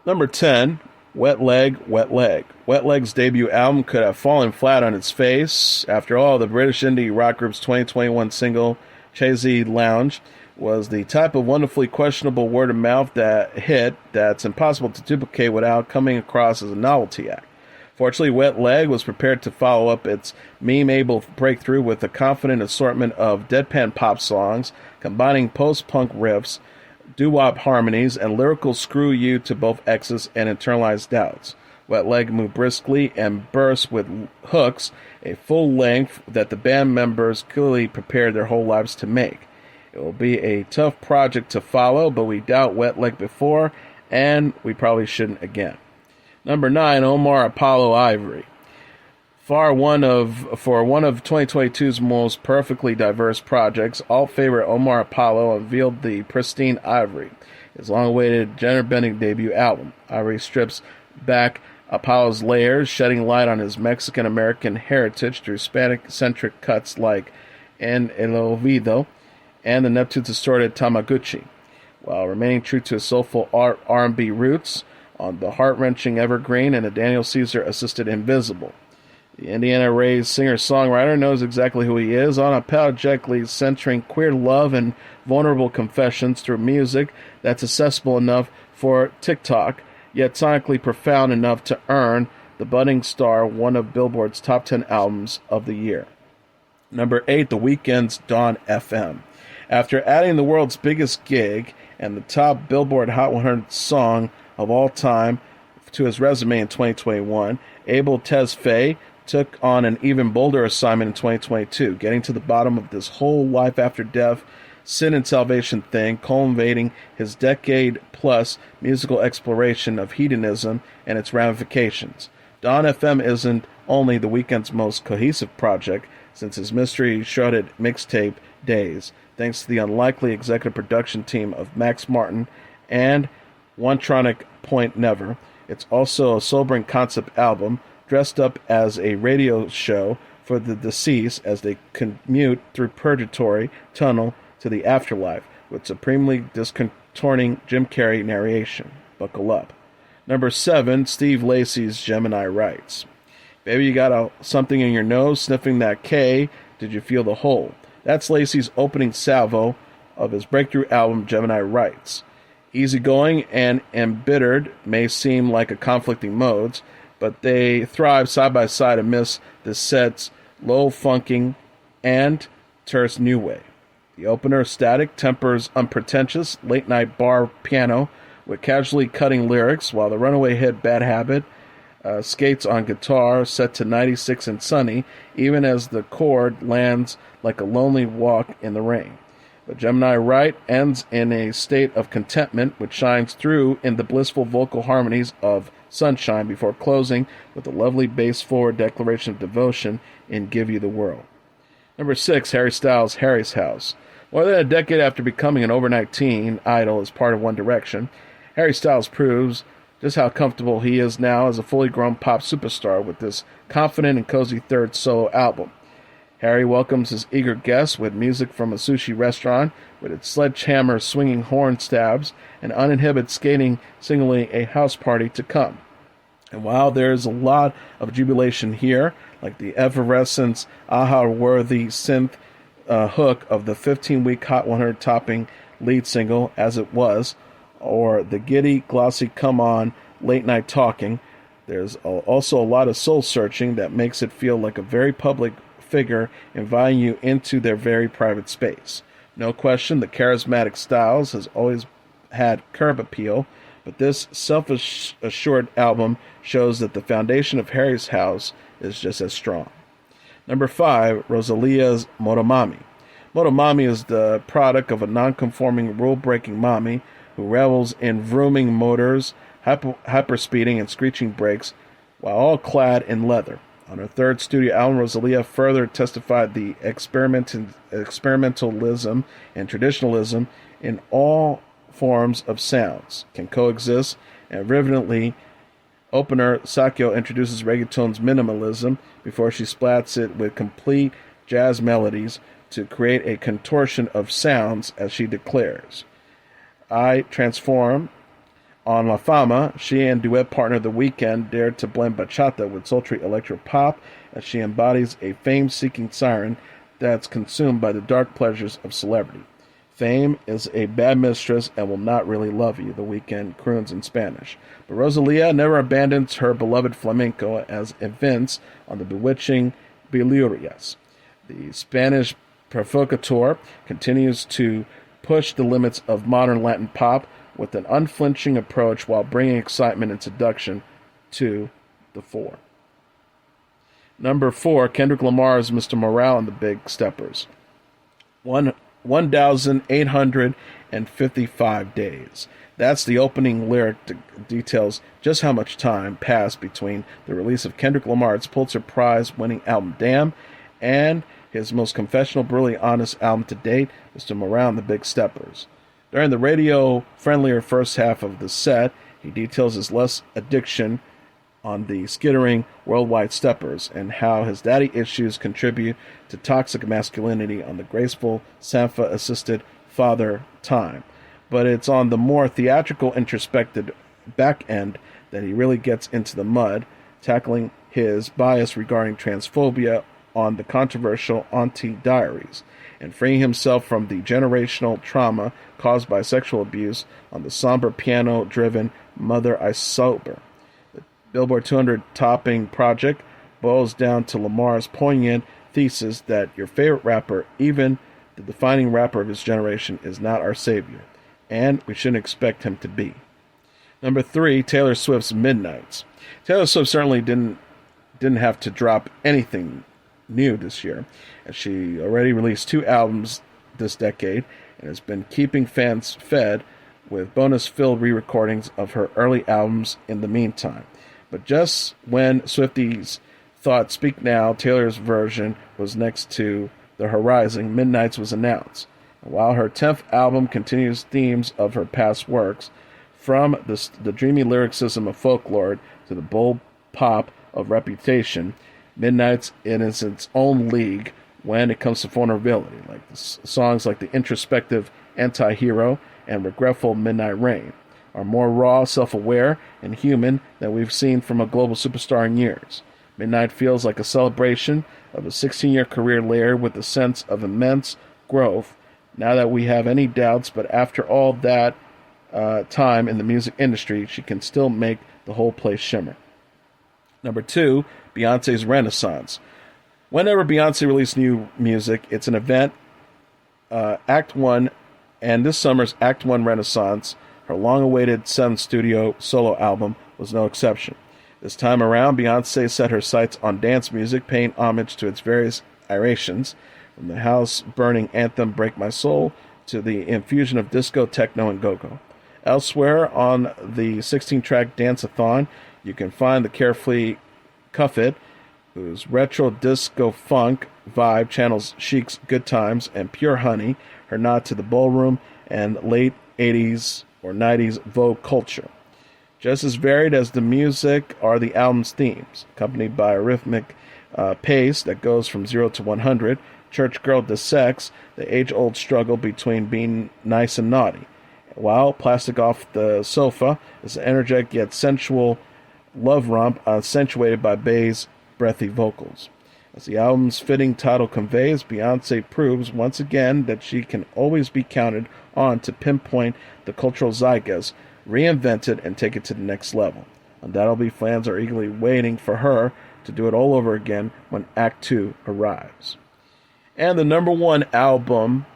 Number 10, Wet Leg, Wet Leg. Wet Leg's debut album could have fallen flat on its face. After all, the British indie rock group's 2021 single, Chazy Lounge, was the type of wonderfully questionable word-of-mouth hit that's impossible to duplicate without coming across as a novelty act. Fortunately, Wet Leg was prepared to follow up its meme-able breakthrough with a confident assortment of deadpan pop songs, combining post-punk riffs, doo-wop harmonies, and lyrical screw you to both exes and internalized doubts. Wet Leg moved briskly and burst with hooks, a full length that the band members clearly prepared their whole lives to make. It will be a tough project to follow, but we doubt Wet Leg before, and we probably shouldn't again. Number 9, Omar Apollo Ivory. For one of 2022's most perfectly diverse projects, alt favorite Omar Apollo unveiled the pristine Ivory, his long-awaited gender-bending debut album. Ivory strips back Apollo's layers, shedding light on his Mexican-American heritage through Hispanic-centric cuts like En El Olvido and the Neptune's distorted Tamaguchi, while remaining true to his soulful R&B roots on the heart-wrenching Evergreen and the Daniel Caesar-assisted Invisible. The Indiana-raised singer-songwriter knows exactly who he is, unapologetically centering queer love and vulnerable confessions through music that's accessible enough for TikTok, yet sonically profound enough to earn the budding star one of Billboard's top 10 albums of the year. Number 8, The Weeknd's Dawn FM. After adding the world's biggest gig and the top Billboard Hot 100 song of all time to his resume in 2021, Abel Tesfaye took on an even bolder assignment in 2022, getting to the bottom of this whole life after death, sin and salvation thing, culminating his decade-plus musical exploration of hedonism and its ramifications. Dawn FM isn't only The Weeknd's most cohesive project since his mystery-shrouded mixtape days, thanks to the unlikely executive production team of Max Martin and One-Tronic Point Never. It's also a sobering concept album, dressed up as a radio show for the deceased as they commute through Purgatory Tunnel to the afterlife, with supremely disconcerting Jim Carrey narration. Buckle up. Number 7, Steve Lacy's Gemini writes, "Baby, you got something in your nose, sniffing that K, did you feel the hole?" That's Lacy's opening salvo of his breakthrough album, Gemini Writes. Easygoing and embittered may seem like a conflicting modes, but they thrive side by side amidst the set's low-funking and terse new way. The opener, Static, tempers unpretentious late-night bar piano with casually cutting lyrics, while the runaway hit Bad Habit skates on guitar set to 96 and Sunny, even as the chord lands like a lonely walk in the rain. But Gemini Wright ends in a state of contentment, which shines through in the blissful vocal harmonies of Sunshine before closing with a lovely bass-forward declaration of devotion in Give You the World. Number 6, Harry Styles' Harry's House. More than a decade after becoming an overnight teen idol as part of One Direction, Harry Styles proves just how comfortable he is now as a fully grown pop superstar with this confident and cozy third solo album. Harry welcomes his eager guests with music from a sushi restaurant with its sledgehammer swinging horn stabs and uninhibited skating signaling a house party to come. And while there is a lot of jubilation here, like the effervescence, aha-worthy synth hook of the 15-week Hot 100 topping lead single, As It Was, or the giddy, glossy come-on late-night talking, there's also a lot of soul-searching that makes it feel like a very public figure inviting you into their very private space. No question, the charismatic Styles has always had curb appeal, but this self-assured album shows that the foundation of Harry's house is just as strong. Number 5, Rosalia's Motomami. Motomami is the product of a non-conforming, rule-breaking mommy who revels in vrooming motors, hyperspeeding, and screeching brakes, while all clad in leather. On her third studio album, Rosalia further testified the experimentalism and traditionalism in all forms of sounds can coexist, and rivetantly, opener Sakyo introduces reggaeton's minimalism before she splats it with complete jazz melodies to create a contortion of sounds, as she declares. I transform. On La Fama, she and duet partner The Weeknd dared to blend bachata with sultry electro-pop as she embodies a fame-seeking siren that's consumed by the dark pleasures of celebrity. Fame is a bad mistress and will not really love you, The Weeknd croons in Spanish. But Rosalia never abandons her beloved flamenco as evinced on the bewitching Bilurias. The Spanish provocateur continues to push the limits of modern Latin pop with an unflinching approach while bringing excitement and seduction to the fore. Number 4, Kendrick Lamar's Mr. Morale and the Big Steppers. One 1,855 days. That's the opening lyric details just how much time passed between the release of Kendrick Lamar's Pulitzer Prize-winning album Damn and his most confessional, brutally honest album to date, Mr. Morale and the Big Steppers. During the radio-friendlier first half of the set, he details his less addiction on the skittering worldwide steppers and how his daddy issues contribute to toxic masculinity on the graceful, Sanfa-assisted father time. But it's on the more theatrical, introspective back end that he really gets into the mud, tackling his bias regarding transphobia on the controversial Auntie Diaries, and freeing himself from the generational trauma caused by sexual abuse on the somber piano-driven Mother I Sober. The Billboard 200 topping project boils down to Lamar's poignant thesis that your favorite rapper, even the defining rapper of his generation, is not our savior, and we shouldn't expect him to be. Number 3, Taylor Swift's Midnights. Taylor Swift certainly didn't have to drop anything new this year, as she already released 2 albums this decade and has been keeping fans fed with bonus-filled re-recordings of her early albums in the meantime. But just when Swifties thought Speak Now, Taylor's version, was next to the horizon, Midnights was announced. And while her 10th album continues themes of her past works, from the dreamy lyricism of Folklore to the bold pop of Reputation, Midnights is its own league when it comes to vulnerability, like songs like the introspective Anti-Hero and regretful Midnight Rain are more raw, self-aware, and human than we've seen from a global superstar in years. Midnight feels like a celebration of a 16-year career layered with a sense of immense growth, now that we have any doubts, but after all that time in the music industry, she can still make the whole place shimmer. Number 2, Beyonce's Renaissance. Whenever Beyonce releases new music, it's an event. Act 1, and this summer's Act 1 Renaissance, her long-awaited 7th studio solo album, was no exception. This time around, Beyonce set her sights on dance music, paying homage to its various iterations, from the house-burning anthem Break My Soul to the infusion of disco, techno, and go-go. Elsewhere on the 16-track Dance-a-thon, you can find the carefree Cuff It, whose retro disco funk vibe channels Chic's Good Times, and Pure Honey, her nod to the ballroom and late 80s or 90s Vogue culture. Just as varied as the music are the album's themes, accompanied by a rhythmic pace that goes from 0 to 100, Church Girl dissects the age-old struggle between being nice and naughty, while Plastic Off the Sofa is an energetic yet sensual love romp accentuated by Bey's breathy vocals. As the album's fitting title conveys, Beyonce proves once again that she can always be counted on to pinpoint the cultural zeitgeist, reinvent it, and take it to the next level. Undoubtedly, fans are eagerly waiting for her to do it all over again when Act 2 arrives. And the number 1 album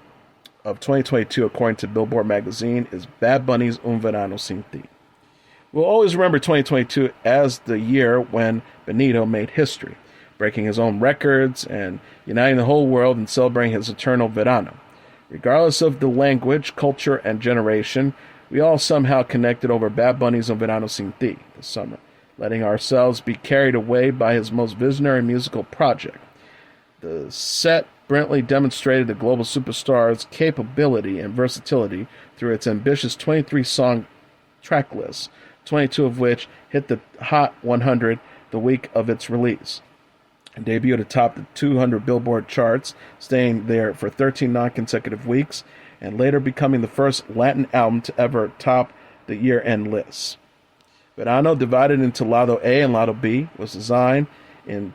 of 2022, according to Billboard magazine, is Bad Bunny's Un Verano Sin Ti. We'll always remember 2022 as the year when Benito made history, breaking his own records and uniting the whole world in celebrating his eternal verano. Regardless of the language, culture, and generation, we all somehow connected over Bad Bunny's Un Verano Sin Ti this summer, letting ourselves be carried away by his most visionary musical project. The set brilliantly demonstrated the global superstar's capability and versatility through its ambitious 23-song track list, 22 of which hit the Hot 100 the week of its release. It debuted atop the 200 Billboard charts, staying there for 13 non-consecutive weeks, and later becoming the first Latin album to ever top the year-end lists. Verano, divided into Lado A and Lado B, was designed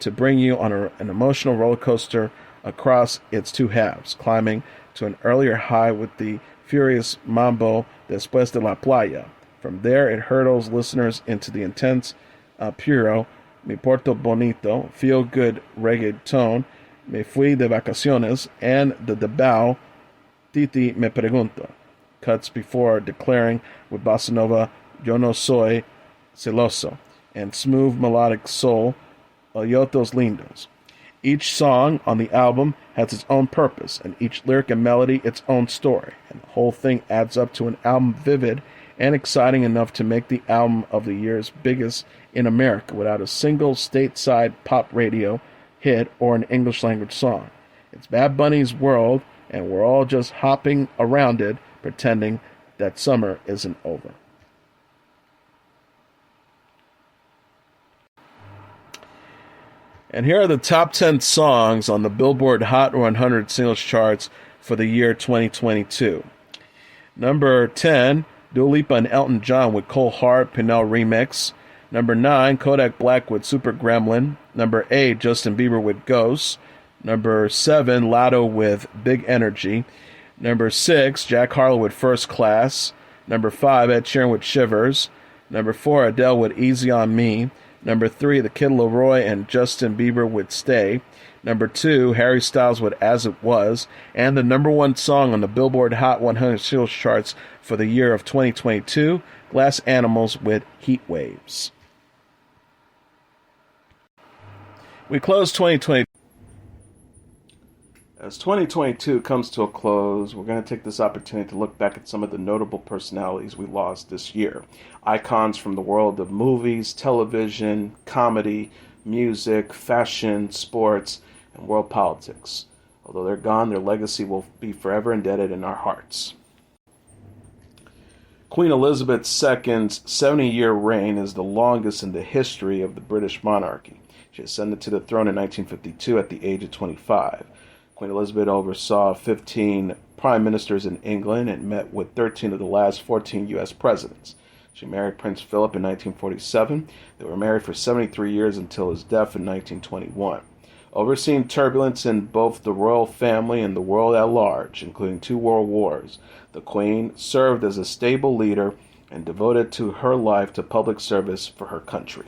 to bring you on an emotional roller coaster across its 2 halves, climbing to an earlier high with the furious mambo Después de la Playa. From there, it hurdles listeners into the intense puro Mi Porto Bonito, feel-good reggaeton, Me Fui de Vacaciones, and the debut Titi Me Pregunto, cuts before declaring with bossa nova Yo No Soy Celoso, and smooth melodic soul Oyotos Lindos. Each song on the album has its own purpose, and each lyric and melody its own story, and the whole thing adds up to an album vivid and exciting enough to make the album of the year's biggest in America without a single stateside pop radio hit or an English-language song. It's Bad Bunny's world, and we're all just hopping around it, pretending that summer isn't over. And here are the top 10 songs on the Billboard Hot 100 singles charts for the year 2022. Number 10, Dua Lipa and Elton John with Cole Hart Pinnell Remix. Number 9, Kodak Black with Super Gremlin. Number 8, Justin Bieber with Ghost. Number 7, Lotto with Big Energy. Number 6, Jack Harlow with First Class. Number 5, Ed Sheeran with Shivers. Number 4, Adele with Easy on Me. Number 3, The Kid Laroi and Justin Bieber with Stay. Number 2, Harry Styles with As It Was. And the number 1 song on the Billboard Hot 100 singles charts for the year of 2022, Glass Animals with Heat Waves. We close 2022. As 2022 comes to a close, we're going to take this opportunity to look back at some of the notable personalities we lost this year. Icons from the world of movies, television, comedy, music, fashion, sports, and world politics. Although they're gone, their legacy will be forever indebted in our hearts. Queen Elizabeth II's 70-year reign is the longest in the history of the British monarchy. She ascended to the throne in 1952 at the age of 25. Queen Elizabeth oversaw 15 prime ministers in England and met with 13 of the last 14 U.S. presidents. She married Prince Philip in 1947. They were married for 73 years until his death in 1921. Overseeing turbulence in both the royal family and the world at large, including 2 world wars, the Queen served as a stable leader and devoted to her life to public service for her country.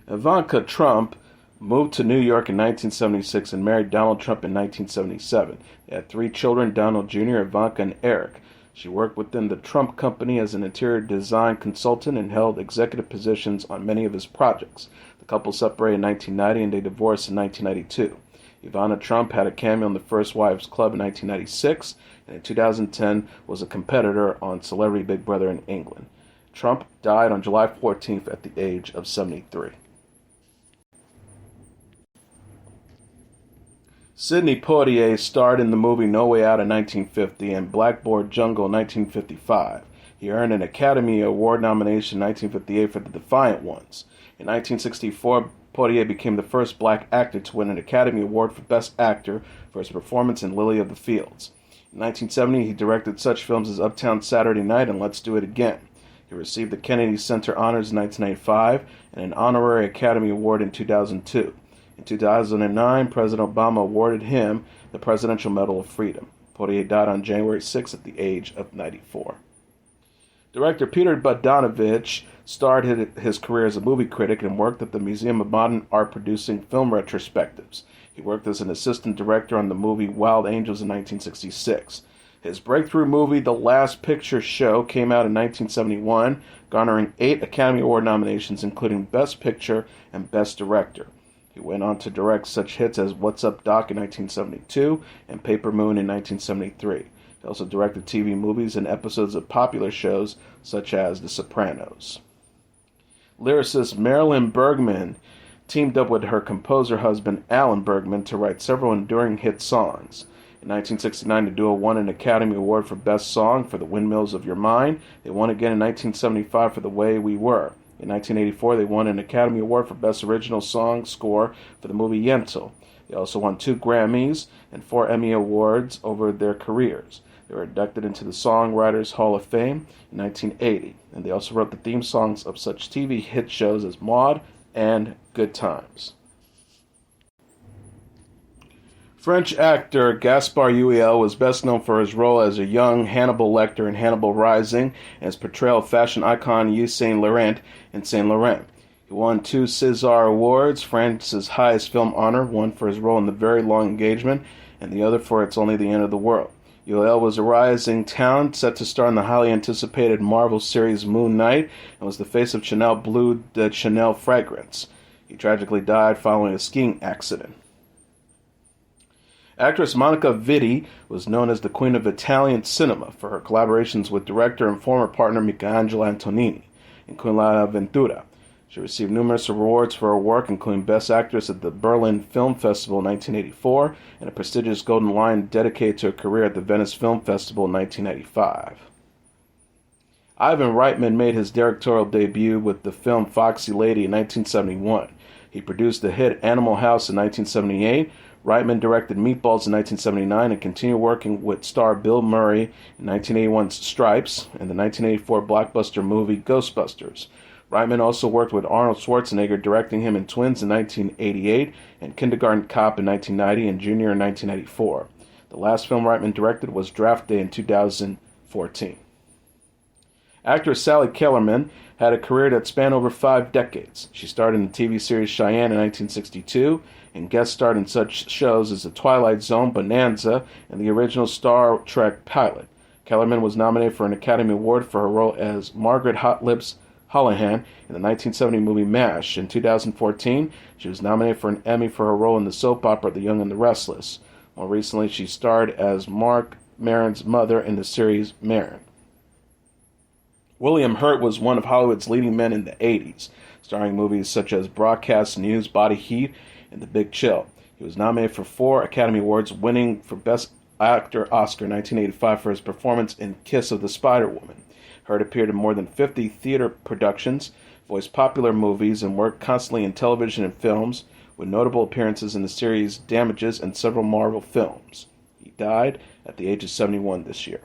Ivanka Trump moved to New York in 1976 and married Donald Trump in 1977. They had 3 children, Donald Jr., Ivanka, and Eric. She worked within the Trump Company as an interior design consultant and held executive positions on many of his projects. The couple separated in 1990 and they divorced in 1992. Ivana Trump had a cameo on The First Wives Club in 1996 and in 2010 was a competitor on Celebrity Big Brother in England. Trump died on July 14th at the age of 73. Sidney Poitier starred in the movie No Way Out in 1950 and Blackboard Jungle in 1955. He earned an Academy Award nomination in 1958 for The Defiant Ones. In 1964, Poitier became the first black actor to win an Academy Award for Best Actor for his performance in Lily of the Fields. In 1970, he directed such films as Uptown Saturday Night and Let's Do It Again. He received the Kennedy Center Honors in 1995 and an Honorary Academy Award in 2002. In 2009, President Obama awarded him the Presidential Medal of Freedom. Poitier died on January 6 at the age of 94. Director Peter Bogdanovich started his career as a movie critic and worked at the Museum of Modern Art producing film retrospectives. He worked as an assistant director on the movie Wild Angels in 1966. His breakthrough movie, The Last Picture Show, came out in 1971, garnering 8 Academy Award nominations, including Best Picture and Best Director. He went on to direct such hits as What's Up Doc in 1972 and Paper Moon in 1973. He also directed TV movies and episodes of popular shows such as The Sopranos. Lyricist Marilyn Bergman teamed up with her composer husband Alan Bergman to write several enduring hit songs. In 1969, the duo won an Academy Award for Best Song for The Windmills of Your Mind. They won again in 1975 for The Way We Were. In 1984, they won an Academy Award for Best Original Song Score for the movie Yentl. They also won 2 Grammys and 4 Emmy Awards over their careers. They were inducted into the Songwriters Hall of Fame in 1980, and they also wrote the theme songs of such TV hit shows as Maude and Good Times. French actor Gaspard Ulliel was best known for his role as a young Hannibal Lecter in Hannibal Rising and his portrayal of fashion icon Yves Saint Laurent in Saint Laurent. He won 2 César Awards, France's highest film honor, one for his role in The Very Long Engagement and the other for It's Only the End of the World. Yoel was a rising talent set to star in the highly anticipated Marvel series Moon Knight and was the face of Chanel Bleu de Chanel fragrance. He tragically died following a skiing accident. Actress Monica Viddy was known as the Queen of Italian cinema for her collaborations with director and former partner Michelangelo Antonioni in Con l'Avventura. She received numerous awards for her work, including Best Actress at the Berlin Film Festival in 1984 and a prestigious Golden Lion dedicated to her career at the Venice Film Festival in 1995. Ivan Reitman made his directorial debut with the film Foxy Lady in 1971. He produced the hit Animal House in 1978. Reitman directed Meatballs in 1979 and continued working with star Bill Murray in 1981's Stripes and the 1984 blockbuster movie Ghostbusters. Reitman also worked with Arnold Schwarzenegger, directing him in Twins in 1988 and Kindergarten Cop in 1990 and Junior in 1994. The last film Reitman directed was Draft Day in 2014. Actress Sally Kellerman had a career that spanned over 5 decades. She starred in the TV series Cheyenne in 1962 and guest starred in such shows as The Twilight Zone, Bonanza, and the original Star Trek pilot. Kellerman was nominated for an Academy Award for her role as Margaret Hot Lips Houlihan in the 1970 movie MASH. In 2014, she was nominated for an Emmy for her role in the soap opera The Young and the Restless. More recently, she starred as Mark Maron's mother in the series Maron. William Hurt was one of Hollywood's leading men in the 80s, starring movies such as Broadcast News, Body Heat, and The Big Chill. He was nominated for 4 Academy Awards, winning for Best Actor Oscar in 1985 for his performance in Kiss of the Spider Woman. Hurt appeared in more than 50 theater productions, voiced popular movies, and worked constantly in television and films, with notable appearances in the series Damages and several Marvel films. He died at the age of 71 this year.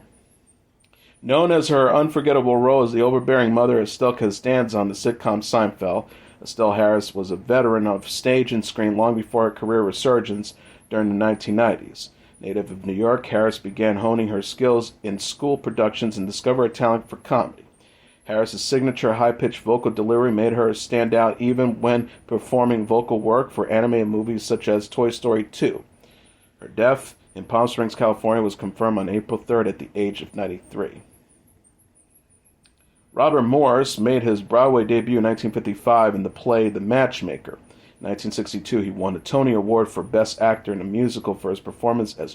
Known as her unforgettable role as the overbearing mother Estelle Costanza on the sitcom Seinfeld, Estelle Harris was a veteran of stage and screen long before her career resurgence during the 1990s. Native of New York, Harris began honing her skills in school productions and discovered a talent for comedy. Harris's signature high-pitched vocal delivery made her stand out even when performing vocal work for animated movies such as Toy Story 2. Her death in Palm Springs, California was confirmed on April 3rd at the age of 93. Robert Morris made his Broadway debut in 1955 in the play The Matchmaker. In 1962, he won a Tony Award for Best Actor in a Musical for his performance as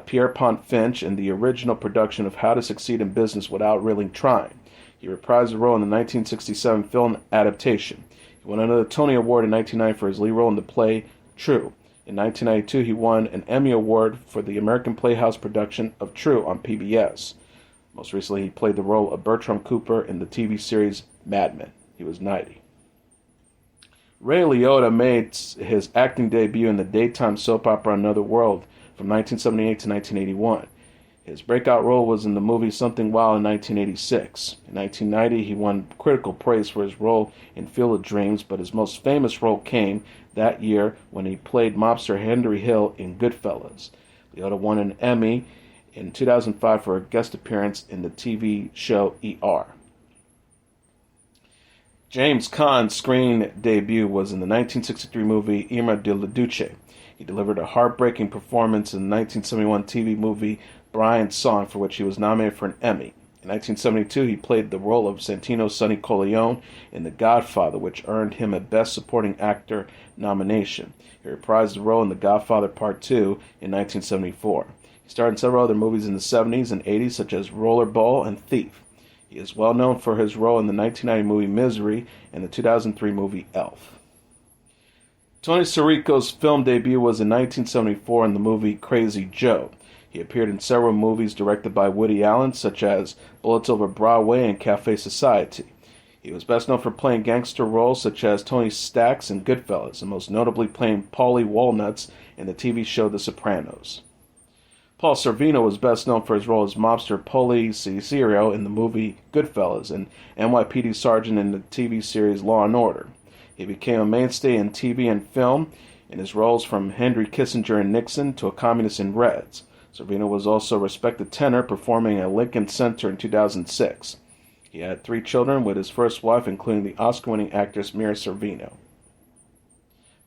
Pierpont Finch in the original production of How to Succeed in Business Without Really Trying. He reprised the role in the 1967 film adaptation. He won another Tony Award in 1990 for his lead role in the play True. In 1992, he won an Emmy Award for the American Playhouse production of True on PBS. Most recently, he played the role of Bertram Cooper in the TV series Mad Men. He was 90. Ray Liotta made his acting debut in the daytime soap opera Another World from 1978 to 1981. His breakout role was in the movie Something Wild in 1986. In 1990, he won critical praise for his role in Field of Dreams, but his most famous role came that year when he played mobster Henry Hill in Goodfellas. Liotta won an Emmy in 2005 for a guest appearance in the TV show ER. James Caan's screen debut was in the 1963 movie Irma de la Duce. He delivered a heartbreaking performance in the 1971 TV movie Brian's Song, for which he was nominated for an Emmy. In 1972, he played the role of Santino Sonny Corleone in The Godfather, which earned him a Best Supporting Actor nomination. He reprised the role in The Godfather Part 2 in 1974. He starred in several other movies in the 70s and 80s, such as Rollerball and Thief. He is well known for his role in the 1990 movie Misery and the 2003 movie Elf. Tony Sirico'S film debut was in 1974 in the movie Crazy Joe. He appeared in several movies directed by Woody Allen, such as Bullets Over Broadway and Cafe Society. He was best known for playing gangster roles such as Tony Stacks in Goodfellas, and most notably playing Paulie Walnuts in the TV show The Sopranos. Paul Sorvino was best known for his role as mobster Paulie Cicero in the movie Goodfellas and NYPD Sergeant in the TV series Law & Order. He became a mainstay in TV and film in his roles from Henry Kissinger in Nixon to a communist in Reds. Sorvino was also a respected tenor, performing at Lincoln Center in 2006. He had 3 children with his first wife, including the Oscar-winning actress Mira Sorvino.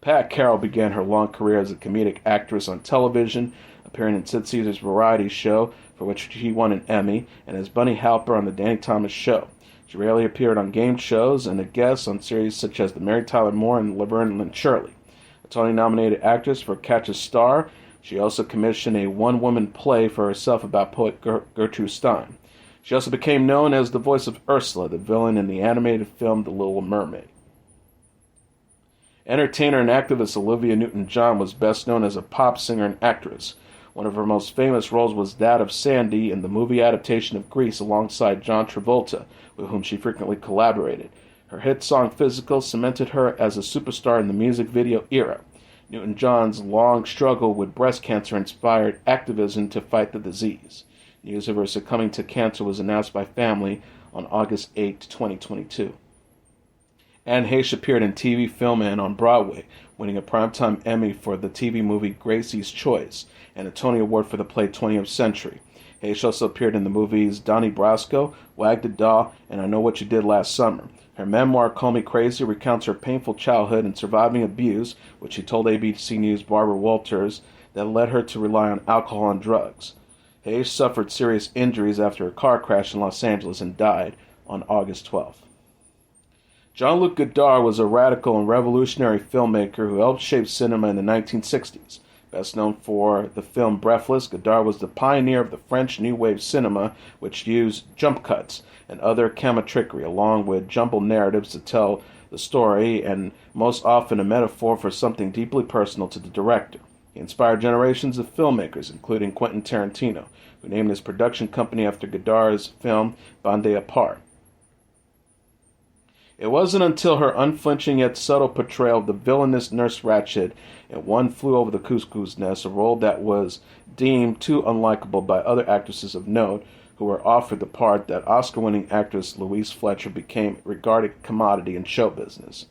Pat Carroll began her long career as a comedic actress on television, appearing in Sid Caesar's variety show, for which she won an Emmy, and as Bunny Halper on The Danny Thomas Show. She rarely appeared on game shows and a guest on series such as The Mary Tyler Moore and Laverne and Shirley. A Tony-nominated actress for Catch a Star, she also commissioned a one-woman play for herself about poet Gertrude Stein. She also became known as the voice of Ursula, the villain in the animated film The Little Mermaid. Entertainer and activist Olivia Newton-John was best known as a pop singer and actress. One of her most famous roles was that of Sandy in the movie adaptation of Grease alongside John Travolta, with whom she frequently collaborated. Her hit song Physical cemented her as a superstar in the music video era. Newton-John's long struggle with breast cancer inspired activism to fight the disease. News of her succumbing to cancer was announced by family on August 8, 2022. Anne Heche appeared in TV, film, and on Broadway, winning a Primetime Emmy for the TV movie Gracie's Choice and a Tony Award for the play 20th Century. Heche also appeared in the movies Donnie Brasco, Wag the Dog, and I Know What You Did Last Summer. Her memoir, Call Me Crazy, recounts her painful childhood and surviving abuse, which she told ABC News' Barbara Walters, that led her to rely on alcohol and drugs. Heche suffered serious injuries after a car crash in Los Angeles and died on August 12th. Jean-Luc Godard was a radical and revolutionary filmmaker who helped shape cinema in the 1960s. Best known for the film Breathless, Godard was the pioneer of the French New Wave cinema, which used jump cuts and other camera trickery, along with jumbled narratives to tell the story, and most often a metaphor for something deeply personal to the director. He inspired generations of filmmakers, including Quentin Tarantino, who named his production company after Godard's film Bande Apart. It wasn't until her unflinching yet subtle portrayal of the villainous Nurse Ratched in One Flew Over the Cuckoo's Nest, a role that was deemed too unlikable by other actresses of note who were offered the part, that Oscar-winning actress Louise Fletcher became a regarded commodity in show business.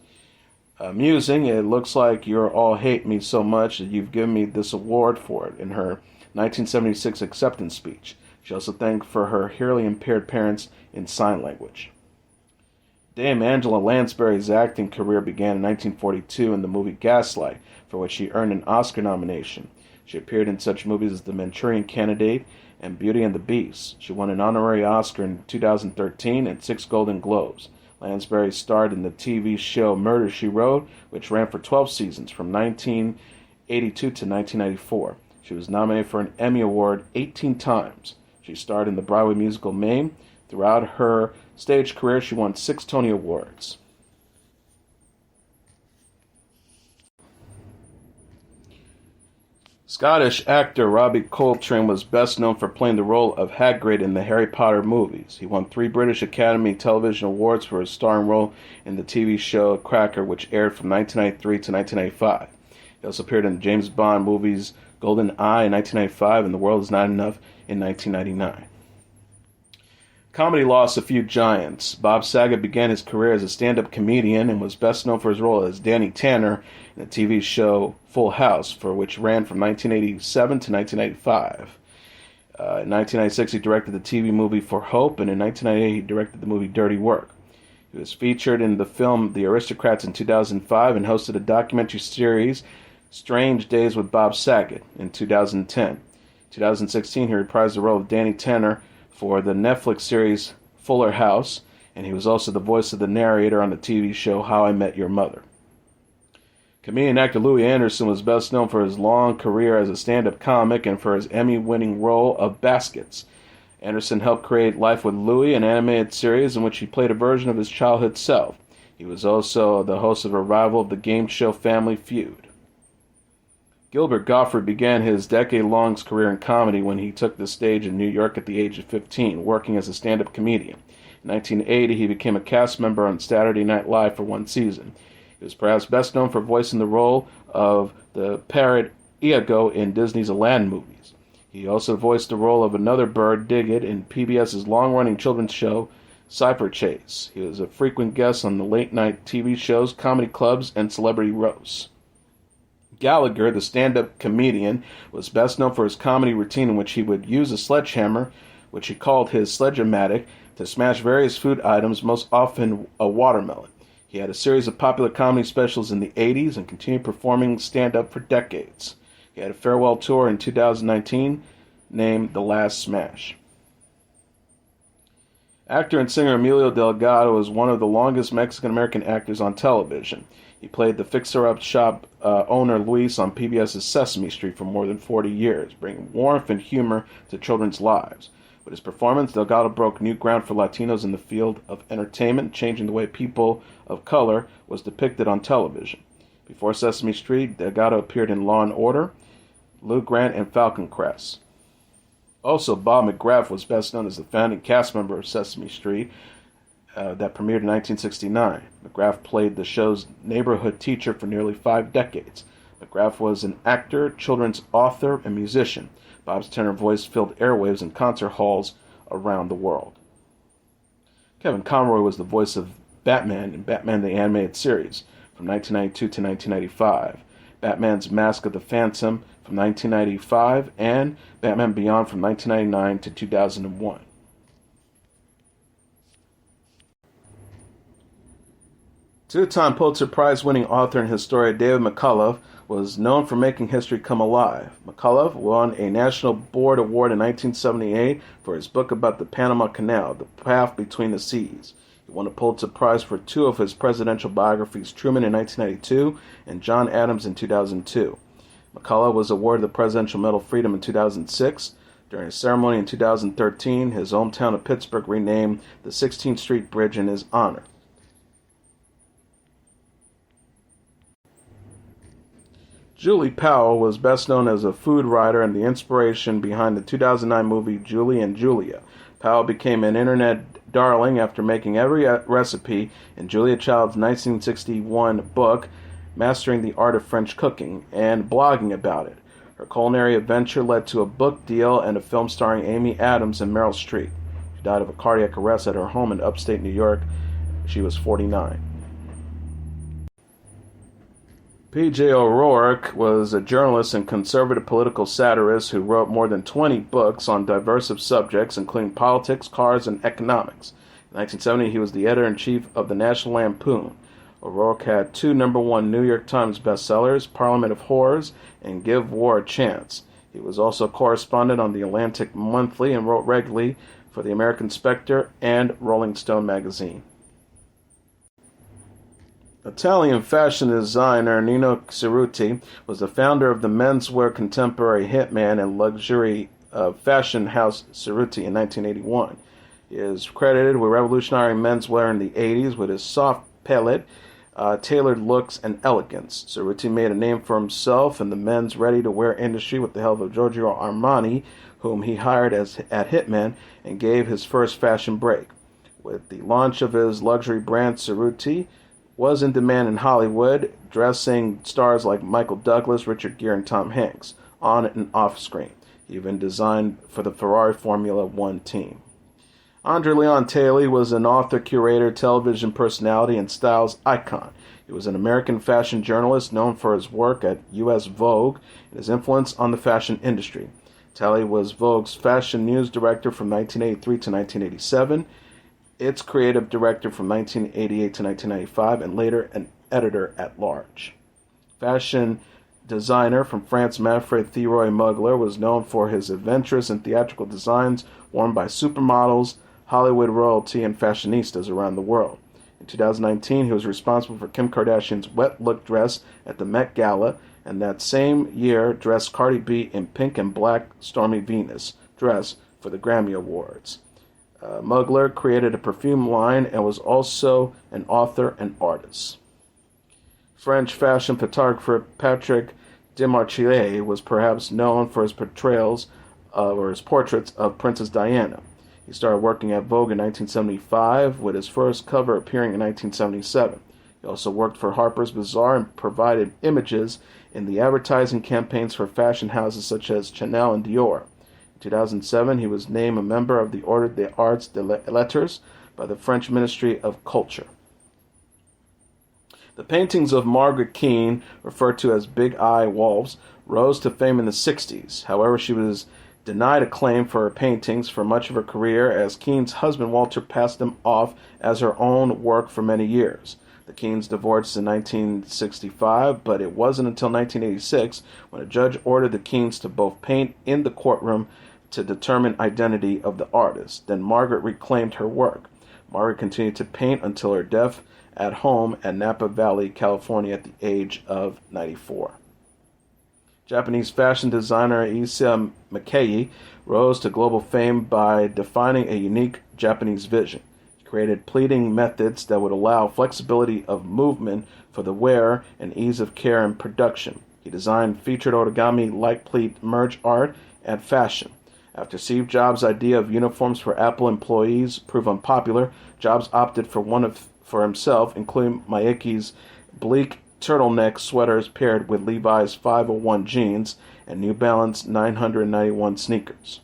Amusing, it looks like you all hate me so much that you've given me this award for it, in her 1976 acceptance speech. She also thanked for her hearingly impaired parents in sign language. Dame Angela Lansbury's acting career began in 1942 in the movie Gaslight, for which she earned an Oscar nomination. She appeared in such movies as The Manchurian Candidate and Beauty and the Beast. She won an honorary Oscar in 2013 and 6 Golden Globes. Lansbury starred in the TV show Murder, She Wrote, which ran for 12 seasons from 1982 to 1994. She was nominated for an Emmy Award 18 times. She starred in the Broadway musical Mame. Throughout her stage career, she won 6 Tony Awards. Scottish actor Robbie Coltrane was best known for playing the role of Hagrid in the Harry Potter movies. He won 3 British Academy Television Awards for his starring role in the TV show Cracker, which aired from 1993 to 1995. He also appeared in the James Bond movies Golden Eye in 1995 and The World Is Not Enough in 1999. Comedy lost a few giants. Bob Saget began his career as a stand-up comedian and was best known for his role as Danny Tanner in the TV show Full House, for which ran from 1987 to 1985. In 1996, he directed the TV movie For Hope, and in 1998, he directed the movie Dirty Work. He was featured in the film The Aristocrats in 2005 and hosted a documentary series, Strange Days with Bob Saget, in 2010. In 2016, he reprised the role of Danny Tanner for the Netflix series Fuller House, and he was also the voice of the narrator on the TV show How I Met Your Mother. Comedian actor Louis Anderson was best known for his long career as a stand-up comic and for his Emmy-winning role of Baskets. Anderson helped create Life with Louis, an animated series in which he played a version of his childhood self. He was also the host of a revival of the game show Family Feud. Gilbert Gottfried began his decade-long career in comedy when he took the stage in New York at the age of 15, working as a stand-up comedian. In 1980, he became a cast member on Saturday Night Live for 1 season. He was perhaps best known for voicing the role of the parrot Iago in Disney's Aladdin movies. He also voiced the role of another bird, Digit, in PBS's long-running children's show, Cypher Chase. He was a frequent guest on the late-night TV shows, comedy clubs, and celebrity roasts. Gallagher, the stand-up comedian, was best known for his comedy routine in which he would use a sledgehammer, which he called his sledge-o-matic, to smash various food items, most often a watermelon. He had a series of popular comedy specials in the 80s and continued performing stand-up for decades. He had a farewell tour in 2019 named The Last Smash. Actor and singer Emilio Delgado is one of the longest Mexican-American actors on television. He played the fixer-up shop owner Luis on PBS's Sesame Street for more than 40 years, bringing warmth and humor to children's lives. With his performance, Delgado broke new ground for Latinos in the field of entertainment, changing the way people of color was depicted on television. Before Sesame Street, Delgado appeared in Law & Order, Lou Grant, and Falcon Crest. Also, Bob McGrath was best known as the founding cast member of Sesame Street that premiered in 1969. McGrath played the show's neighborhood teacher for nearly 5 decades. McGrath was an actor, children's author, and musician. Bob's tenor voice filled airwaves in concert halls around the world. Kevin Conroy was the voice of Batman in Batman the Animated Series from 1992 to 1995, Batman's Mask of the Phantom from 1995, and Batman Beyond from 1999 to 2001. Two-time Pulitzer Prize-winning author and historian David McCullough was known for making history come alive. McCullough won a National Board Award in 1978 for his book about the Panama Canal, The Path Between the Seas. He won a Pulitzer Prize for 2 of his presidential biographies, Truman in 1992 and John Adams in 2002. McCullough was awarded the Presidential Medal of Freedom in 2006. During a ceremony in 2013, his hometown of Pittsburgh renamed the 16th Street Bridge in his honor. Julie Powell was best known as a food writer and the inspiration behind the 2009 movie Julie and Julia. Powell became an internet darling after making every recipe in Julia Child's 1961 book, Mastering the Art of French Cooking, and blogging about it. Her culinary adventure led to a book deal and a film starring Amy Adams and Meryl Streep. She died of a cardiac arrest at her home in upstate New York. She was 49. P.J. O'Rourke was a journalist and conservative political satirist who wrote more than 20 books on diverse subjects, including politics, cars, and economics. In 1970, he was the editor-in-chief of the National Lampoon. O'Rourke had 2 #1 New York Times bestsellers, Parliament of Horrors and Give War a Chance. He was also a correspondent on the Atlantic Monthly and wrote regularly for the American Spectre and Rolling Stone magazine. Italian fashion designer Nino Cerruti was the founder of the menswear contemporary hitman and luxury fashion house Cerruti in 1981. He is credited with revolutionary menswear in the 80s with his soft palette, tailored looks, and elegance. Cerruti made a name for himself in the men's ready-to-wear industry with the help of Giorgio Armani, whom he hired at Hitman and gave his first fashion break. With the launch of his luxury brand, Cerruti was in demand in Hollywood, dressing stars like Michael Douglas, Richard Gere, and Tom Hanks, on and off screen. He even designed for the Ferrari Formula One team. Andre Leon Taylor was an author, curator, television personality, and styles icon. He was an American fashion journalist known for his work at U.S. Vogue and his influence on the fashion industry. Taylor was Vogue's fashion news director from 1983 to 1987, its creative director from 1988 to 1995, and later an editor-at-large. Fashion designer from France, Manfred Theroy Mugler was known for his adventurous and theatrical designs worn by supermodels, Hollywood royalty, and fashionistas around the world. In 2019, he was responsible for Kim Kardashian's wet look dress at the Met Gala, and that same year dressed Cardi B in pink and black Stormy Venus dress for the Grammy Awards. Mugler created a perfume line and was also an author and artist. French fashion photographer Patrick Demarchelier was perhaps known for his portrayals or his portraits of Princess Diana. He started working at Vogue in 1975, with his first cover appearing in 1977. He also worked for Harper's Bazaar and provided images in the advertising campaigns for fashion houses such as Chanel and Dior. In 2007, he was named a member of the Ordre des Arts et Lettres by the French Ministry of Culture. The paintings of Margaret Keane, referred to as Big Eye Wolves, rose to fame in the 60s. However, she was denied acclaim for her paintings for much of her career, as Keane's husband Walter passed them off as her own work for many years. The Keens divorced in 1965, but it wasn't until 1986 when a judge ordered the Keens to both paint in the courtroom to determine identity of the artist. Then Margaret reclaimed her work. Margaret continued to paint until her death at home at Napa Valley, California at the age of 94. Japanese fashion designer Issey Miyake rose to global fame by defining a unique Japanese vision. He created pleating methods that would allow flexibility of movement for the wearer and ease of care and production. He designed featured origami light pleat merge art and fashion. After Steve Jobs' idea of uniforms for Apple employees proved unpopular, Jobs opted for one for himself, including Miyake's bleak turtleneck sweaters paired with Levi's 501 jeans and New Balance 991 sneakers.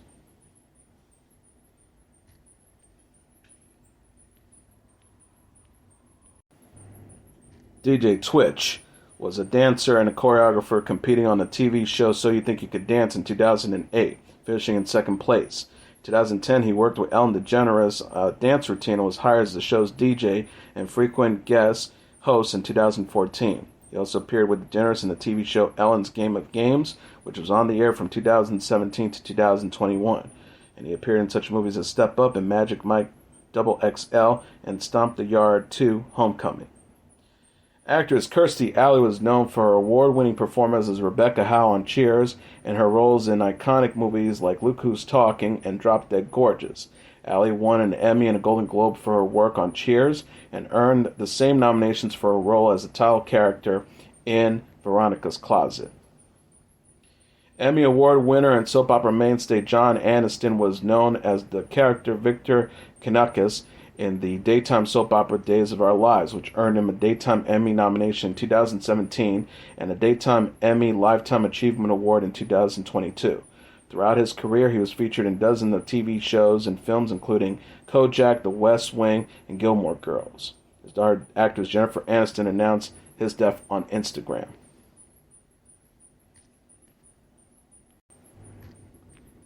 DJ Twitch was a dancer and a choreographer competing on the TV show So You Think You Could Dance in 2008, finishing in second place. In 2010, he worked with Ellen DeGeneres' dance routine and was hired as the show's DJ and frequent guest host in 2014. He also appeared with DeGeneres in the TV show Ellen's Game of Games, which was on the air from 2017 to 2021. And he appeared in such movies as Step Up and Magic Mike XXL and Stomp the Yard 2 Homecoming. Actress Kirstie Alley was known for her award-winning performance as Rebecca Howe on Cheers and her roles in iconic movies like Look Who's Talking and Drop Dead Gorgeous. Alley won an Emmy and a Golden Globe for her work on Cheers and earned the same nominations for her role as the title character in Veronica's Closet. Emmy Award winner and soap opera mainstay John Aniston was known as the character Victor Kanakis in the daytime soap opera Days of Our Lives, which earned him a Daytime Emmy nomination in 2017 and a Daytime Emmy Lifetime Achievement Award in 2022. Throughout his career, he was featured in dozens of TV shows and films, including Kojak, The West Wing, and Gilmore Girls. His daughter, actress Jennifer Aniston, announced his death on Instagram.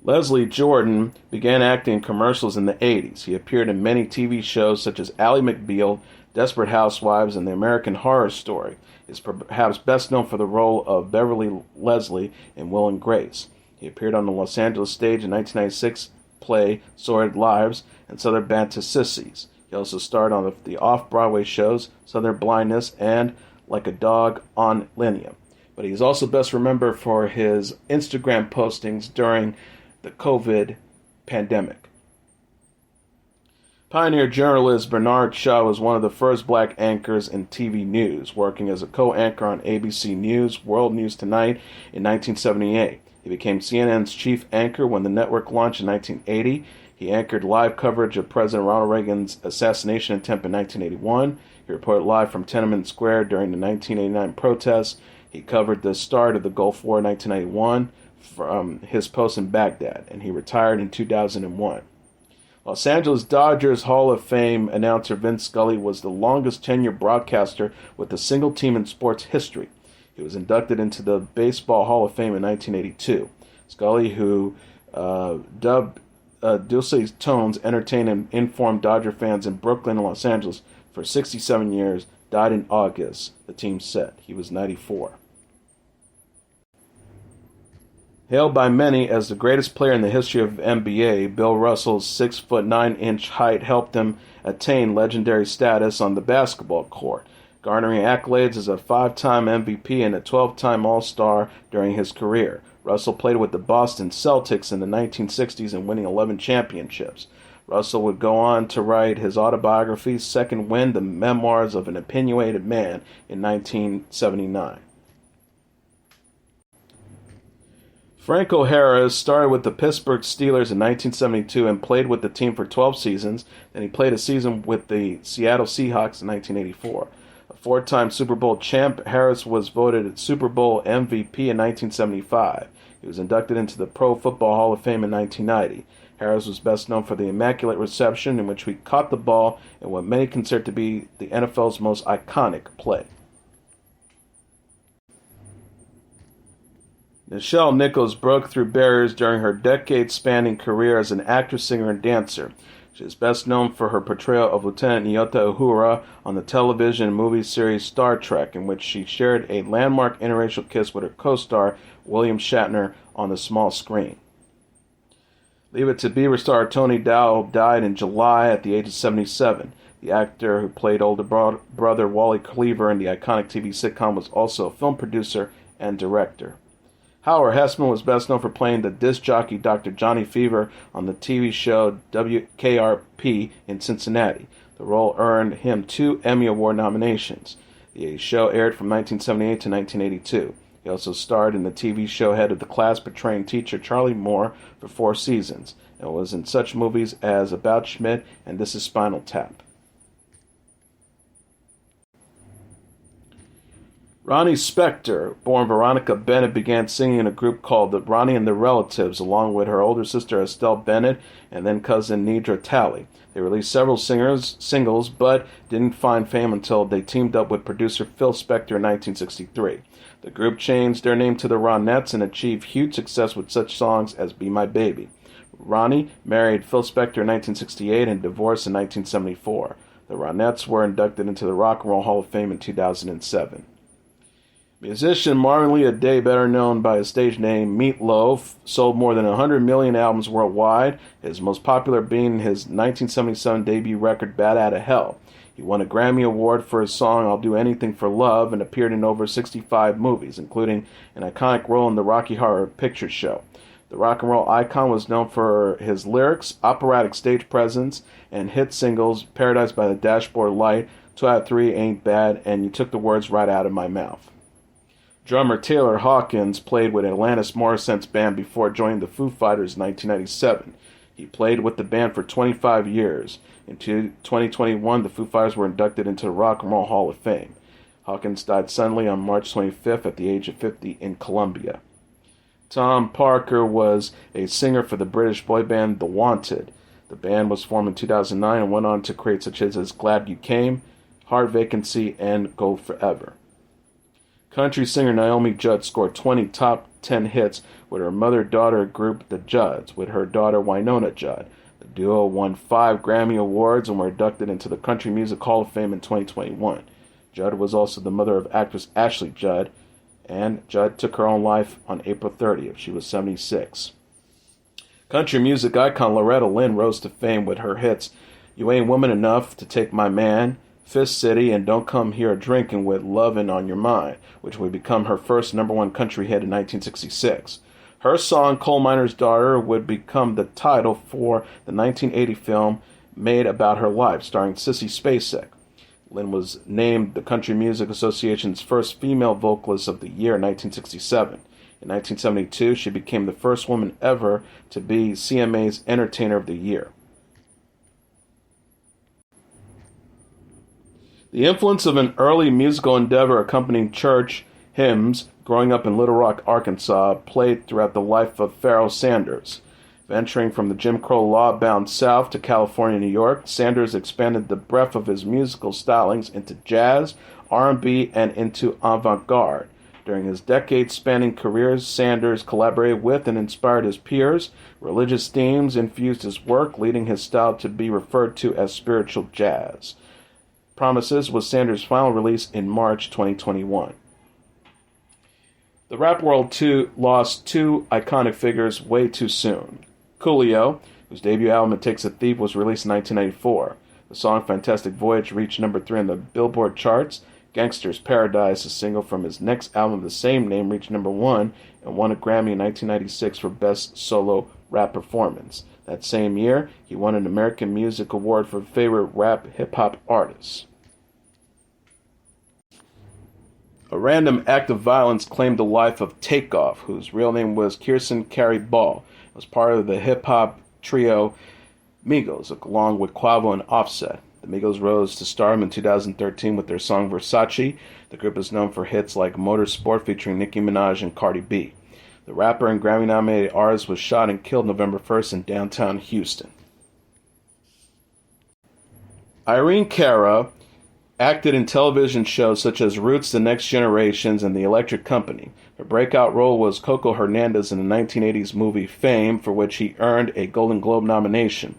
Leslie Jordan began acting in commercials in the 80s. He appeared in many TV shows such as Ally McBeal, Desperate Housewives, and The American Horror Story. He is perhaps best known for the role of Beverly Leslie in Will and Grace. He appeared on the Los Angeles stage in 1996 play Sordid Lives and Southern Baptist Sissies. He also starred on the off-Broadway shows Southern Blindness and Like a Dog on Linea. But he is also best remembered for his Instagram postings during the COVID pandemic. Pioneer journalist Bernard Shaw was one of the first black anchors in TV news, working as a co-anchor on ABC News, World News Tonight in 1978. He became CNN's chief anchor when the network launched in 1980. He anchored live coverage of President Ronald Reagan's assassination attempt in 1981. He reported live from Tiananmen Square during the 1989 protests. He covered the start of the Gulf War in 1991 from his post in Baghdad, and he retired in 2001. Los Angeles Dodgers Hall of Fame announcer Vince Scully was the longest tenured broadcaster with a single team in sports history. He was inducted into the Baseball Hall of Fame in 1982. Scully, who dubbed Dulce's Tones, entertained and informed Dodger fans in Brooklyn and Los Angeles for 67 years, died in August, the team said. He was 94. Hailed by many as the greatest player in the history of NBA, Bill Russell's 6'9" height helped him attain legendary status on the basketball court, garnering accolades as a 5-time MVP and a 12-time All-Star during his career. Russell played with the Boston Celtics in the 1960s and winning 11 championships. Russell would go on to write his autobiography, Second Wind, The Memoirs of an Opinionated Man, in 1979. Franco Harris started with the Pittsburgh Steelers in 1972 and played with the team for 12 seasons. Then he played a season with the Seattle Seahawks in 1984. A 4-time Super Bowl champ, Harris was voted Super Bowl MVP in 1975. He was inducted into the Pro Football Hall of Fame in 1990. Harris was best known for the Immaculate Reception, in which he caught the ball in what many consider to be the NFL's most iconic play. Nichelle Nichols broke through barriers during her decade-spanning career as an actress, singer, and dancer. She is best known for her portrayal of Lieutenant Nyota Uhura on the television and movie series Star Trek, in which she shared a landmark interracial kiss with her co-star William Shatner on the small screen. Leave It to Beaver star Tony Dow died in July at the age of 77. The actor who played older brother Wally Cleaver in the iconic TV sitcom was also a film producer and director. Howard Hessman was best known for playing the disc jockey Dr. Johnny Fever on the TV show WKRP in Cincinnati. The role earned him 2 Emmy Award nominations. The show aired from 1978 to 1982. He also starred in the TV show Head of the Class, portraying teacher Charlie Moore for 4 seasons, and was in such movies as About Schmidt and This Is Spinal Tap. Ronnie Spector, born Veronica Bennett, began singing in a group called the Ronnie and the Relatives, along with her older sister Estelle Bennett and then cousin Nedra Talley. They released several singles, but didn't find fame until they teamed up with producer Phil Spector in 1963. The group changed their name to the Ronettes and achieved huge success with such songs as Be My Baby. Ronnie married Phil Spector in 1968 and divorced in 1974. The Ronettes were inducted into the Rock and Roll Hall of Fame in 2007. Musician Marvin Lee Day, better known by his stage name Meat Loaf, sold more than 100 million albums worldwide, his most popular being his 1977 debut record Bat Outta Hell. He won a Grammy Award for his song I'll Do Anything for Love and appeared in over 65 movies, including an iconic role in the Rocky Horror Picture Show. The rock and roll icon was known for his lyrics, operatic stage presence, and hit singles Paradise by the Dashboard Light, 2 Out of 3 Ain't Bad, and You Took the Words Right Out of My Mouth. Drummer Taylor Hawkins played with Alanis Morissette's band before joining the Foo Fighters in 1997. He played with the band for 25 years. In 2021, the Foo Fighters were inducted into the Rock and Roll Hall of Fame. Hawkins died suddenly on March 25th at the age of 50 in Colombia. Tom Parker was a singer for the British boy band The Wanted. The band was formed in 2009 and went on to create such hits as Glad You Came, Heart Vacancy, and Gold Forever. Country singer Naomi Judd scored 20 top 10 hits with her mother-daughter group The Judds with her daughter Wynonna Judd. The duo won 5 Grammy Awards and were inducted into the Country Music Hall of Fame in 2021. Judd was also the mother of actress Ashley Judd, and Judd took her own life on April 30th. She was 76. Country music icon Loretta Lynn rose to fame with her hits You Ain't Woman Enough to Take My Man, Fist City, and Don't Come Here Drinking with Lovin' on Your Mind, which would become her first #1 country hit in 1966. Her song, Coal Miner's Daughter, would become the title for the 1980 film made about her life, starring Sissy Spacek. Lynn was named the Country Music Association's first female vocalist of the year in 1967. In 1972, she became the first woman ever to be CMA's Entertainer of the Year. The influence of an early musical endeavor accompanying church hymns growing up in Little Rock, Arkansas, played throughout the life of Pharoah Sanders. Venturing from the Jim Crow law-bound South to California and New York, Sanders expanded the breadth of his musical stylings into jazz, R&B, and into avant-garde. During his decade-spanning career, Sanders collaborated with and inspired his peers. Religious themes infused his work, leading his style to be referred to as spiritual jazz. Promises was Sanders' final release in March 2021. The rap world lost 2 iconic figures way too soon. Coolio, whose debut album It Takes a Thief was released in 1994. The song Fantastic Voyage reached number 3 on the Billboard charts. Gangster's Paradise, a single from his next album of the same name, reached number 1 and won a Grammy in 1996 for Best Solo Rap Performance. That same year, he won an American Music Award for Favorite Rap Hip-Hop Artist. A random act of violence claimed the life of Takeoff, whose real name was Kirsten Carey Ball. It was part of the hip-hop trio Migos, along with Quavo and Offset. The Migos rose to stardom in 2013 with their song Versace. The group is known for hits like Motorsport featuring Nicki Minaj and Cardi B. The rapper and Grammy-nominated artist was shot and killed November 1st in downtown Houston. Irene Cara acted in television shows such as Roots, The Next Generations, and The Electric Company. Her breakout role was Coco Hernandez in the 1980s movie Fame, for which he earned a Golden Globe nomination.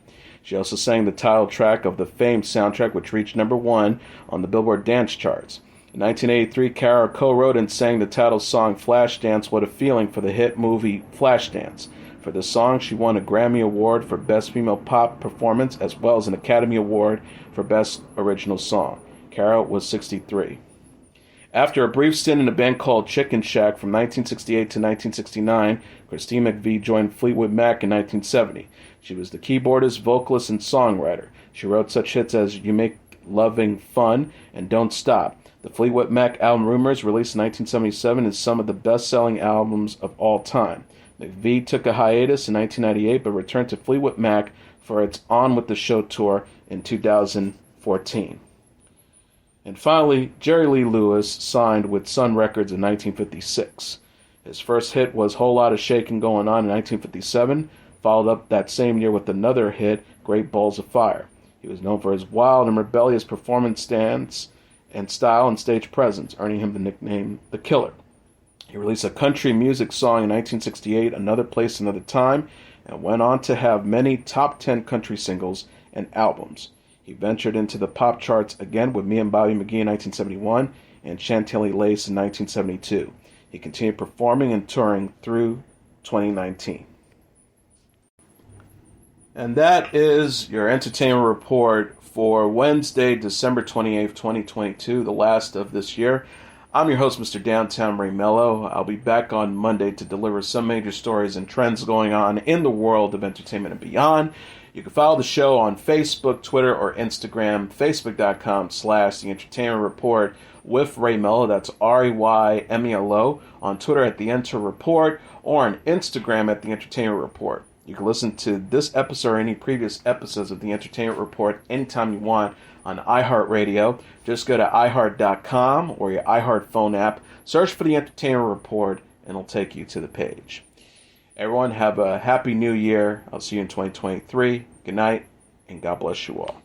She also sang the title track of the famed soundtrack, which reached number 1 on the Billboard dance charts. In 1983, Cara co-wrote and sang the title song Flashdance What a Feeling for the hit movie Flashdance. For this song, she won a Grammy Award for Best Female Pop Performance as well as an Academy Award for Best Original Song. Cara was 63. After a brief stint in a band called Chicken Shack from 1968 to 1969, Christine McVie joined Fleetwood Mac in 1970. She was the keyboardist, vocalist, and songwriter. She wrote such hits as You Make Loving Fun and Don't Stop. The Fleetwood Mac album Rumors, released in 1977, is some of the best-selling albums of all time. McVie took a hiatus in 1998 but returned to Fleetwood Mac for its On With the Show tour in 2014. And finally, Jerry Lee Lewis signed with Sun Records in 1956. His first hit was Whole Lotta Shakin' Going On in 1957, followed up that same year with another hit, Great Balls of Fire. He was known for his wild and rebellious performance stance and style and stage presence, earning him the nickname The Killer. He released a country music song in 1968, Another Place, Another Time, and went on to have many top 10 country singles and albums. He ventured into the pop charts again with Me and Bobby McGee in 1971 and Chantilly Lace in 1972. He continued performing and touring through 2019. And that is your entertainment report for Wednesday, December 28th, 2022, the last of this year. I'm your host, Mr. Downtown Ray Melo. I'll be back on Monday to deliver some major stories and trends going on in the world of entertainment and beyond. You can follow the show on Facebook, Twitter, or Instagram, facebook.com/The Entertainment Report with Ray Melo. That's REYMELO. On Twitter at The Enter Report, or on Instagram at The Entertainment Report. You can listen to this episode or any previous episodes of The Entertainment Report anytime you want on iHeartRadio. Just go to iHeart.com or your iHeart phone app, search for The Entertainment Report, and it'll take you to the page. Everyone have a happy new year. I'll see you in 2023. Good night, and God bless you all.